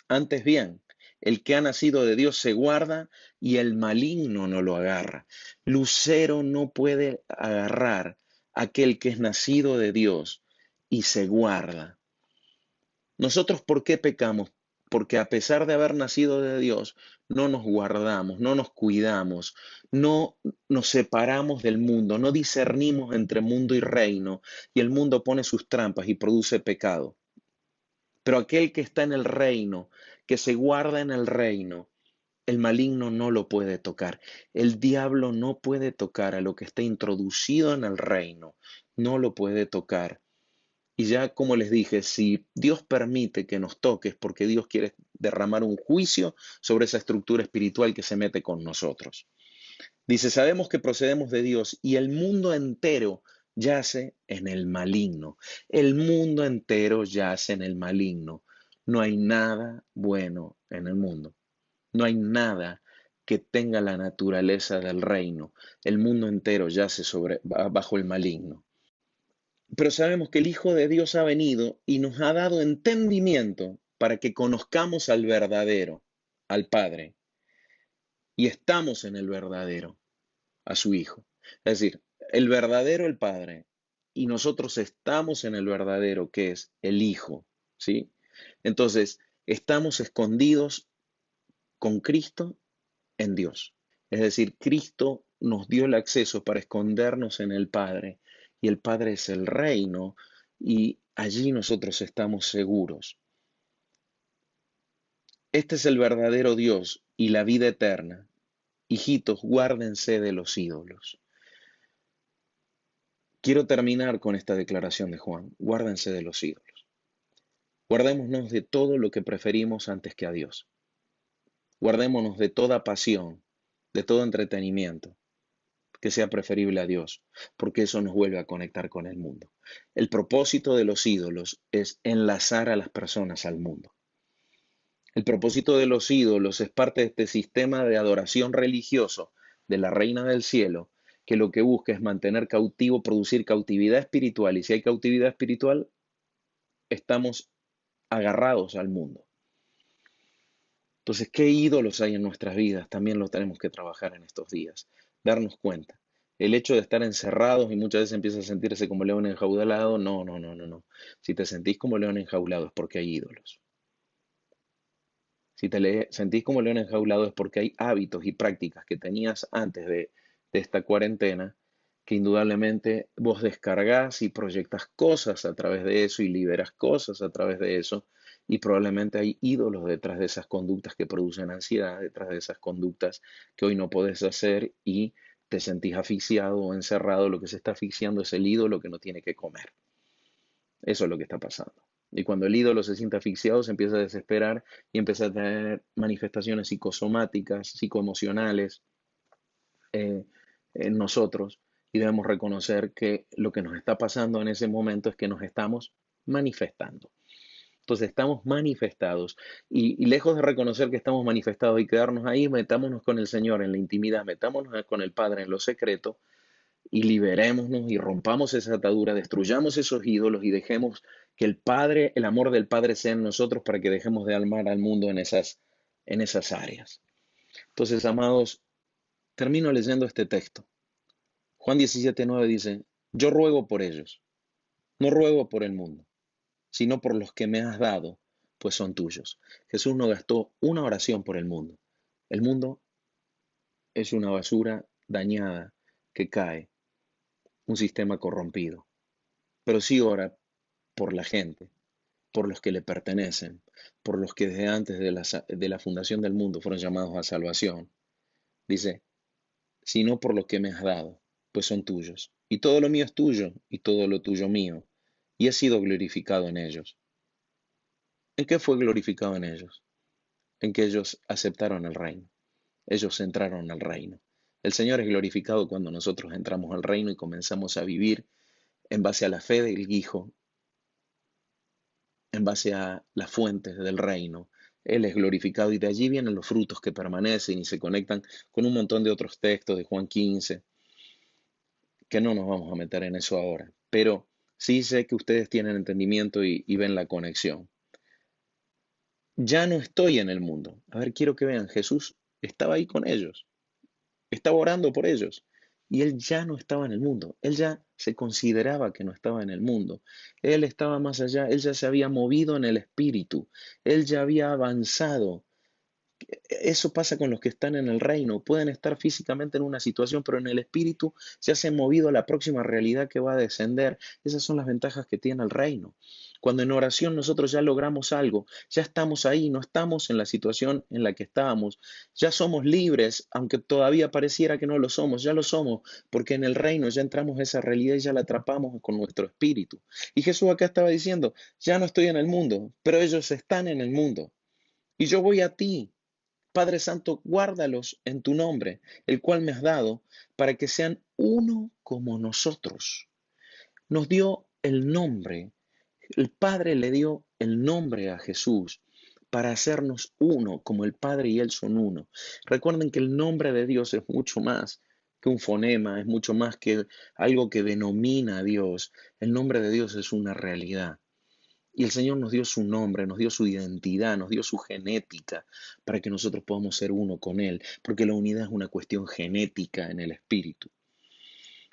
Antes bien, el que ha nacido de Dios se guarda y el maligno no lo agarra. Lucero no puede agarrar a aquel que es nacido de Dios y se guarda. Nosotros, ¿por qué pecamos? Porque a pesar de haber nacido de Dios, no nos guardamos, no nos cuidamos, no nos separamos del mundo, no discernimos entre mundo y reino, y el mundo pone sus trampas y produce pecado. Pero aquel que está en el reino, que se guarda en el reino, el maligno no lo puede tocar. El diablo no puede tocar a lo que está introducido en el reino, no lo puede tocar. Y ya como les dije, si Dios permite que nos toques, porque Dios quiere derramar un juicio sobre esa estructura espiritual que se mete con nosotros. Dice, sabemos que procedemos de Dios y el mundo entero yace en el maligno. El mundo entero yace en el maligno. No hay nada bueno en el mundo. No hay nada que tenga la naturaleza del reino. El mundo entero yace bajo el maligno. Pero sabemos que el Hijo de Dios ha venido y nos ha dado entendimiento para que conozcamos al verdadero, al Padre, y estamos en el verdadero, a su Hijo. Es decir, el verdadero, el Padre, y nosotros estamos en el verdadero, que es el Hijo, ¿sí? Entonces, estamos escondidos con Cristo en Dios. Es decir, Cristo nos dio el acceso para escondernos en el Padre y el Padre es el reino y allí nosotros estamos seguros. Este es el verdadero Dios y la vida eterna. Hijitos, guárdense de los ídolos. Quiero terminar con esta declaración de Juan. Guárdense de los ídolos. Guardémonos de todo lo que preferimos antes que a Dios. Guardémonos de toda pasión, de todo entretenimiento que sea preferible a Dios, porque eso nos vuelve a conectar con el mundo. El propósito de los ídolos es enlazar a las personas al mundo. El propósito de los ídolos es parte de este sistema de adoración religioso de la Reina del Cielo, que lo que busca es mantener cautivo, producir cautividad espiritual, y si hay cautividad espiritual, estamos agarrados al mundo. Entonces, ¿qué ídolos hay en nuestras vidas? También lo tenemos que trabajar en estos días, darnos cuenta. El hecho de estar encerrados y muchas veces empiezas a sentirse como león enjaulado, no, no, no, no, no. Si te sentís como león enjaulado es porque hay ídolos. Si sentís como león enjaulado es porque hay hábitos y prácticas que tenías antes de esta cuarentena que indudablemente vos descargás y proyectas cosas a través de eso y liberas cosas a través de eso y probablemente hay ídolos detrás de esas conductas que producen ansiedad, detrás de esas conductas que hoy no podés hacer y te sentís asfixiado o encerrado. Lo que se está asfixiando es el ídolo que no tiene que comer. Eso es lo que está pasando. Y cuando el ídolo se siente asfixiado, se empieza a desesperar y empieza a tener manifestaciones psicosomáticas, psicoemocionales en nosotros. Y debemos reconocer que lo que nos está pasando en ese momento es que nos estamos manifestando. Entonces estamos manifestados y lejos de reconocer que estamos manifestados y quedarnos ahí, metámonos con el Señor en la intimidad, metámonos con el Padre en lo secreto y liberémonos y rompamos esa atadura, destruyamos esos ídolos y dejemos que el Padre, el amor del Padre sea en nosotros para que dejemos de amar al mundo en esas áreas. Entonces, amados, termino leyendo este texto. Juan 17:9 dice, yo ruego por ellos, no ruego por el mundo, sino por los que me has dado, pues son tuyos. Jesús no gastó una oración por el mundo. El mundo es una basura dañada que cae, un sistema corrompido. Pero sí ora por la gente, por los que le pertenecen, por los que desde antes de la fundación del mundo fueron llamados a salvación. Dice, sino por lo que me has dado, pues son tuyos. Y todo lo mío es tuyo, y todo lo tuyo mío. Y he sido glorificado en ellos. ¿En qué fue glorificado en ellos? En que ellos aceptaron el reino. Ellos entraron al reino. El Señor es glorificado cuando nosotros entramos al reino y comenzamos a vivir en base a la fe del Hijo, en base a las fuentes del reino. Él es glorificado y de allí vienen los frutos que permanecen y se conectan con un montón de otros textos de Juan 15, que no nos vamos a meter en eso ahora. Pero sí sé que ustedes tienen entendimiento y ven la conexión. Ya no estoy en el mundo. A ver, quiero que vean, Jesús estaba ahí con ellos, estaba orando por ellos. Y él ya no estaba en el mundo, él ya se consideraba que no estaba en el mundo, él estaba más allá, él ya se había movido en el espíritu, él ya había avanzado. Eso pasa con los que están en el reino. Pueden estar físicamente en una situación, pero en el espíritu se hacen movido a la próxima realidad que va a descender. Esas son las ventajas que tiene el reino. Cuando en oración nosotros ya logramos algo, ya estamos ahí, no estamos en la situación en la que estábamos, ya somos libres, aunque todavía pareciera que no lo somos, ya lo somos, porque en el reino ya entramos a esa realidad y ya la atrapamos con nuestro espíritu. Y Jesús acá estaba diciendo, ya no estoy en el mundo, pero ellos están en el mundo. Y yo voy a ti, Padre Santo, guárdalos en tu nombre, el cual me has dado, para que sean uno como nosotros. Nos dio el nombre, el Padre le dio el nombre a Jesús para hacernos uno, como el Padre y Él son uno. Recuerden que el nombre de Dios es mucho más que un fonema, es mucho más que algo que denomina a Dios. El nombre de Dios es una realidad. Y el Señor nos dio su nombre, nos dio su identidad, nos dio su genética para que nosotros podamos ser uno con Él, porque la unidad es una cuestión genética en el espíritu.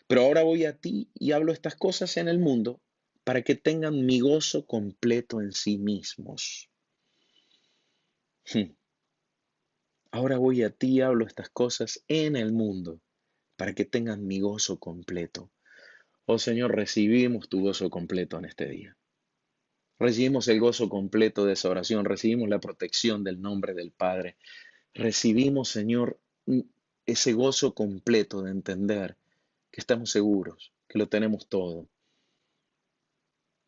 Pero ahora voy a ti y hablo estas cosas en el mundo para que tengan mi gozo completo en sí mismos. Ahora voy a ti y hablo estas cosas en el mundo para que tengan mi gozo completo. Oh Señor, recibimos tu gozo completo en este día. Recibimos el gozo completo de esa oración, recibimos la protección del nombre del Padre, recibimos, Señor, ese gozo completo de entender que estamos seguros, que lo tenemos todo,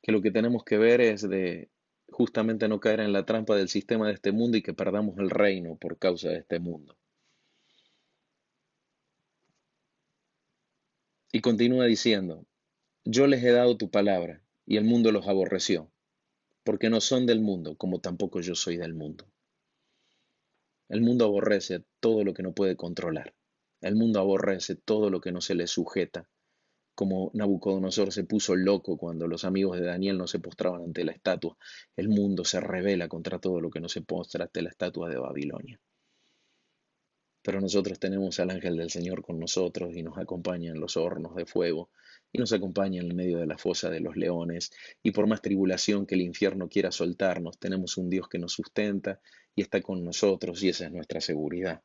que lo que tenemos que ver es de justamente no caer en la trampa del sistema de este mundo y que perdamos el reino por causa de este mundo. Y continúa diciendo, yo les he dado tu palabra y el mundo los aborreció, porque no son del mundo, como tampoco yo soy del mundo. El mundo aborrece todo lo que no puede controlar. El mundo aborrece todo lo que no se le sujeta, como Nabucodonosor se puso loco cuando los amigos de Daniel no se postraban ante la estatua. El mundo se rebela contra todo lo que no se postra ante la estatua de Babilonia. Pero nosotros tenemos al ángel del Señor con nosotros y nos acompaña en los hornos de fuego y nos acompaña en el medio de la fosa de los leones. Y por más tribulación que el infierno quiera soltarnos, tenemos un Dios que nos sustenta y está con nosotros y esa es nuestra seguridad.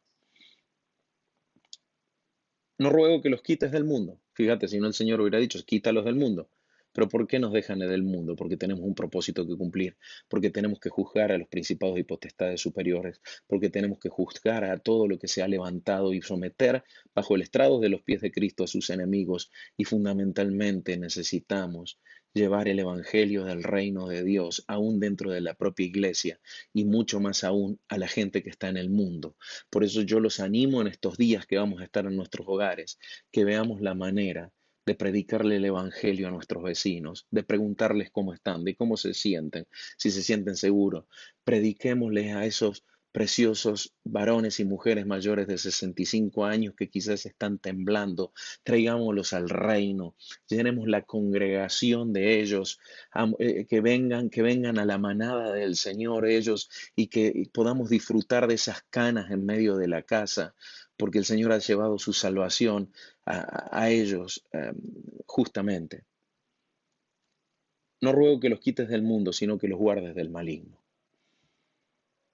No ruego que los quites del mundo. Fíjate, si no el Señor hubiera dicho, quítalos del mundo. Pero ¿por qué nos dejan del mundo? Porque tenemos un propósito que cumplir, porque tenemos que juzgar a los principados y potestades superiores, porque tenemos que juzgar a todo lo que se ha levantado y someter bajo el estrado de los pies de Cristo a sus enemigos. Y fundamentalmente necesitamos llevar el Evangelio del reino de Dios aún dentro de la propia iglesia y mucho más aún a la gente que está en el mundo. Por eso yo los animo en estos días que vamos a estar en nuestros hogares, que veamos la manera de predicarle el Evangelio a nuestros vecinos, de preguntarles cómo están, de cómo se sienten, si se sienten seguros. Prediquémosles a esos preciosos varones y mujeres mayores de 65 años que quizás están temblando, traigámoslos al reino, llenemos la congregación de ellos, que vengan a la manada del Señor ellos y que podamos disfrutar de esas canas en medio de la casa, porque el Señor ha llevado su salvación a ellos justamente. No ruego que los quites del mundo, sino que los guardes del maligno.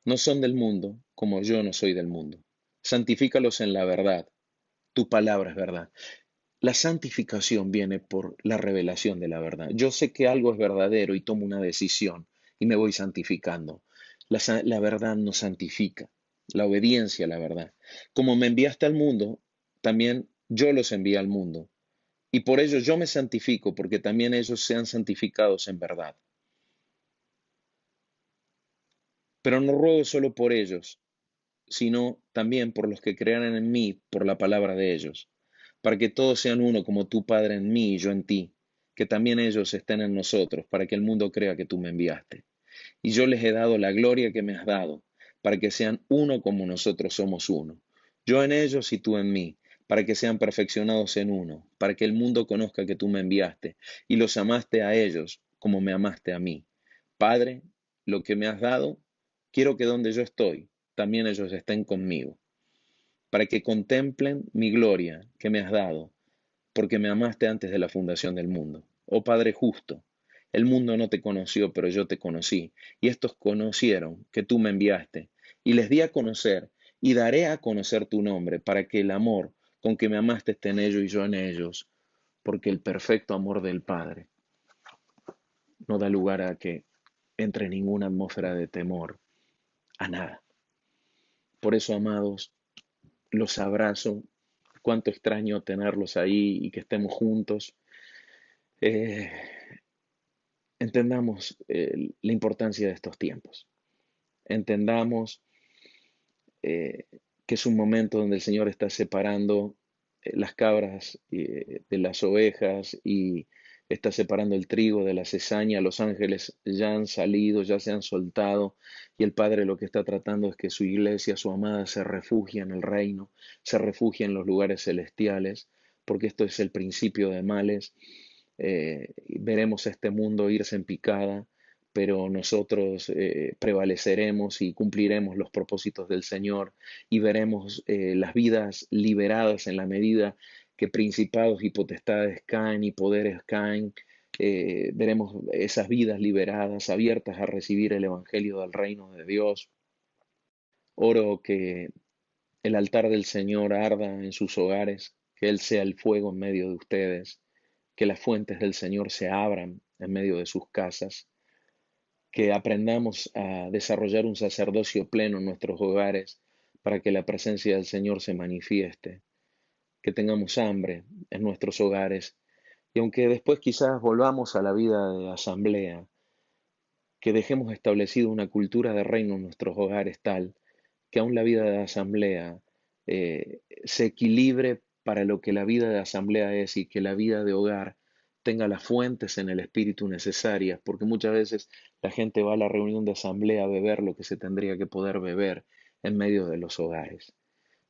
No son del mundo, como yo no soy del mundo. Santifícalos en la verdad. Tu palabra es verdad. La santificación viene por la revelación de la verdad. Yo sé que algo es verdadero y tomo una decisión y me voy santificando. La verdad nos santifica, la obediencia a la verdad. Como me enviaste al mundo, también yo los envié al mundo. Y por ello yo me santifico, porque también ellos sean santificados en verdad. Pero no ruego solo por ellos, sino también por los que crean en mí por la palabra de ellos, para que todos sean uno como tú, Padre, en mí y yo en ti, que también ellos estén en nosotros, para que el mundo crea que tú me enviaste. Y yo les he dado la gloria que me has dado, para que sean uno como nosotros somos uno. Yo en ellos y tú en mí, para que sean perfeccionados en uno, para que el mundo conozca que tú me enviaste y los amaste a ellos como me amaste a mí. Padre, lo que me has dado, quiero que donde yo estoy, también ellos estén conmigo, para que contemplen mi gloria que me has dado, porque me amaste antes de la fundación del mundo. Oh Padre justo, el mundo no te conoció, pero yo te conocí, y estos conocieron que tú me enviaste, y les di a conocer, y daré a conocer tu nombre, para que el amor con que me amaste esté en ellos y yo en ellos, porque el perfecto amor del Padre no da lugar a que entre ninguna atmósfera de temor, a nada. Por eso, amados, los abrazo. Cuánto extraño tenerlos ahí y que estemos juntos. Eh, Entendamos la importancia de estos tiempos. Entendamos eh, que es un momento donde el Señor está separando las cabras de las ovejas y está separando el trigo de la cizaña. Los ángeles ya han salido, ya se han soltado y el Padre lo que está tratando es que su iglesia, su amada, se refugie en el reino, se refugie en los lugares celestiales, porque esto es el principio de males. Veremos este mundo irse en picada, pero nosotros prevaleceremos y cumpliremos los propósitos del Señor y veremos las vidas liberadas en la medida que principados y potestades caen y poderes caen. Veremos esas vidas liberadas, abiertas a recibir el Evangelio del reino de Dios. Oro que el altar del Señor arda en sus hogares, que Él sea el fuego en medio de ustedes, que las fuentes del Señor se abran en medio de sus casas, que aprendamos a desarrollar un sacerdocio pleno en nuestros hogares para que la presencia del Señor se manifieste, que tengamos hambre en nuestros hogares y aunque después quizás volvamos a la vida de asamblea, que dejemos establecido una cultura de reino en nuestros hogares tal que aún la vida de asamblea se equilibre para lo que la vida de asamblea es y que la vida de hogar tenga las fuentes en el espíritu necesarias, porque muchas veces la gente va a la reunión de asamblea a beber lo que se tendría que poder beber en medio de los hogares.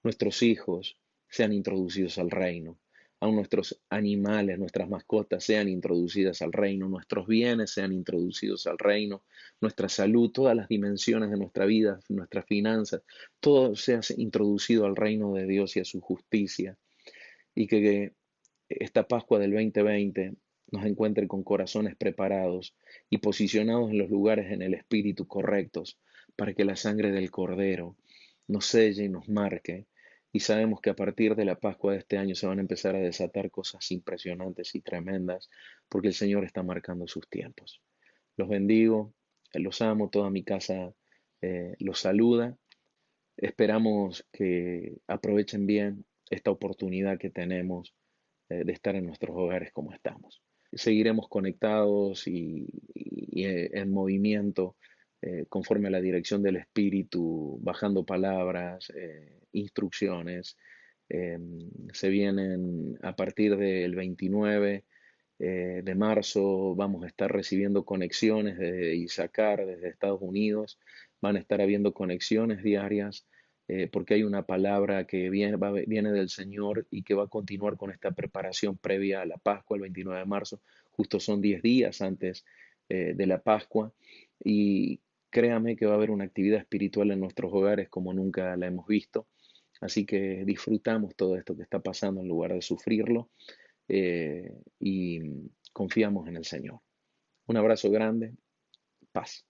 Nuestros hijos sean introducidos al reino, aun nuestros animales, nuestras mascotas sean introducidas al reino, nuestros bienes sean introducidos al reino, nuestra salud, todas las dimensiones de nuestra vida, nuestras finanzas, todo sea introducido al reino de Dios y a su justicia. Y que esta Pascua del 2020 nos encuentre con corazones preparados y posicionados en los lugares en el espíritu correctos para que la sangre del Cordero nos selle y nos marque. Y sabemos que a partir de la Pascua de este año se van a empezar a desatar cosas impresionantes y tremendas porque el Señor está marcando sus tiempos. Los bendigo, los amo, toda mi casa los saluda. Esperamos que aprovechen bien esta oportunidad que tenemos de estar en nuestros hogares como estamos. Seguiremos conectados y en movimiento conforme a la dirección del Espíritu, bajando palabras, instrucciones. Eh, Se vienen a partir del 29 de marzo, vamos a estar recibiendo conexiones de Isaacar desde Estados Unidos van a estar habiendo conexiones diarias, porque hay una palabra que viene del Señor y que va a continuar con esta preparación previa a la Pascua, el 29 de marzo. Justo son 10 días antes de la Pascua. Y créame que va a haber una actividad espiritual en nuestros hogares como nunca la hemos visto. Así que disfrutamos todo esto que está pasando en lugar de sufrirlo, y confiamos en el Señor. Un abrazo grande, paz.